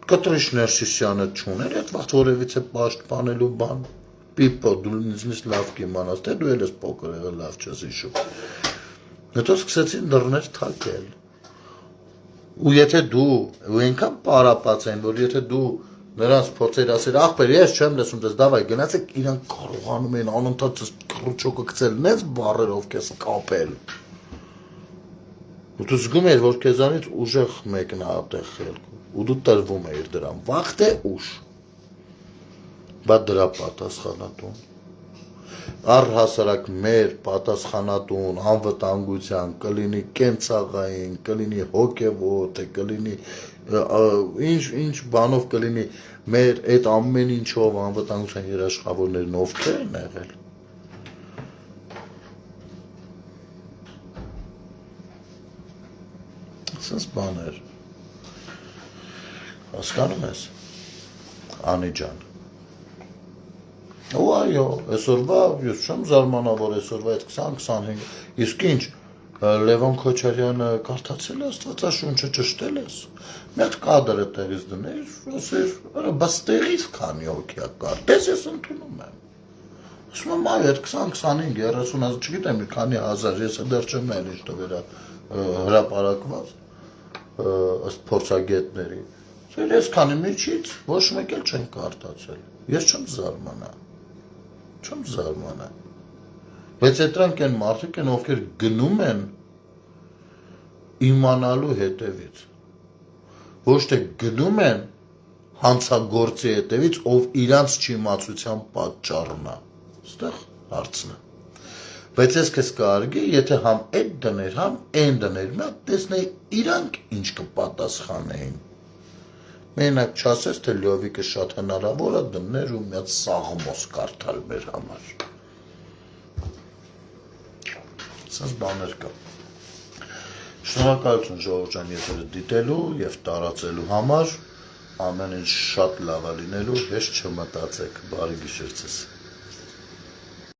Speaker 1: կտրիչ Ներսիսյանը չուներ, այդ վաղ որևիցե պաշտպանելու բան, պիպո, դու ինձնից լավ կիմանաս, թե դու էլ ես փոքր եղել լավ չես հիշում, հետո սկսեցին դռներ թակել, ու եթե դու, ու այնքան պարապած են, որ եթե դու նրանց փորձեր ասել, ախպեր, ես չեմ լսում դες, դավայ, գնացեք, իրանք կարողանում են անընդհատ քրուչոկը գցել, նենց բառերով քեզ կապել։ Ու դու զգում ես, որ քեզանից ուժեղ մեկն է այդտեղ խելքում, ու դու տրվում ես դրան, վաղ թե ուշ։ Բա դրա պատասխանատուն։ Առհասարակ մեր պատասխանատուն անվտանգության կլինի կենցաղային, կլինի հոգևոր, թե կլինի ինչ բանով կլինի մեր այդ ամեն ինչով անվտանգության երաշխավորներն ովքեր են եղել։ Սենց բաներ։ Հասկանում ես, Անի ջան։ Ու այո, այսօրվա, ես չեմ զարմանա, որ այսօրվա այդ 20-25, իսկ ինչ, Լևոն Քոչարյանը կարդացել է Աստվածաշունչը, ճշտել ես, մի հատ կադրը տեղից դներ, ասեր, բաց տեղից քանի հոգի է կարդես, ես ընդունում եմ։ Ասում եմ, այ այդ 20-25, 30, չգիտեմ, քանի հազար, ես դեռ չեմ նայել ինչ տվեր հրապարակված, ըստ փորձագետների։ Ես քանի միջից ոչ մեկ էլ չեն կարդացել, ես չեմ զարմանա։ Չեմ զարմանա, բայց այդրանք են մարդիկ են, ովքեր գնում են իմանալու հետևից, ոչ թե գնում են հանցագործի հետևից, ով իրանց չիմացության պատճառն է, ստեղ հարցն է, բայց ես քեզ կարգի, եթե համ այդ դներ, համ այն դներ, մի հատ տեսնեի իրանք ինչ կպատասխանեին, մենակ չասես, թե Լյովիկը շատ հնարավոր է դներ ու մի հատ սաղմոս կարդալ մեր համար։ Սենց բաներ կա։ Շնորհակալություն ժողովուրդ ջան եթերը դիտելու և տարածելու համար, ամեն ինչ շատ լավ է լինելու, հեշտ չմտածեք, բարի գիշեր ձեզ։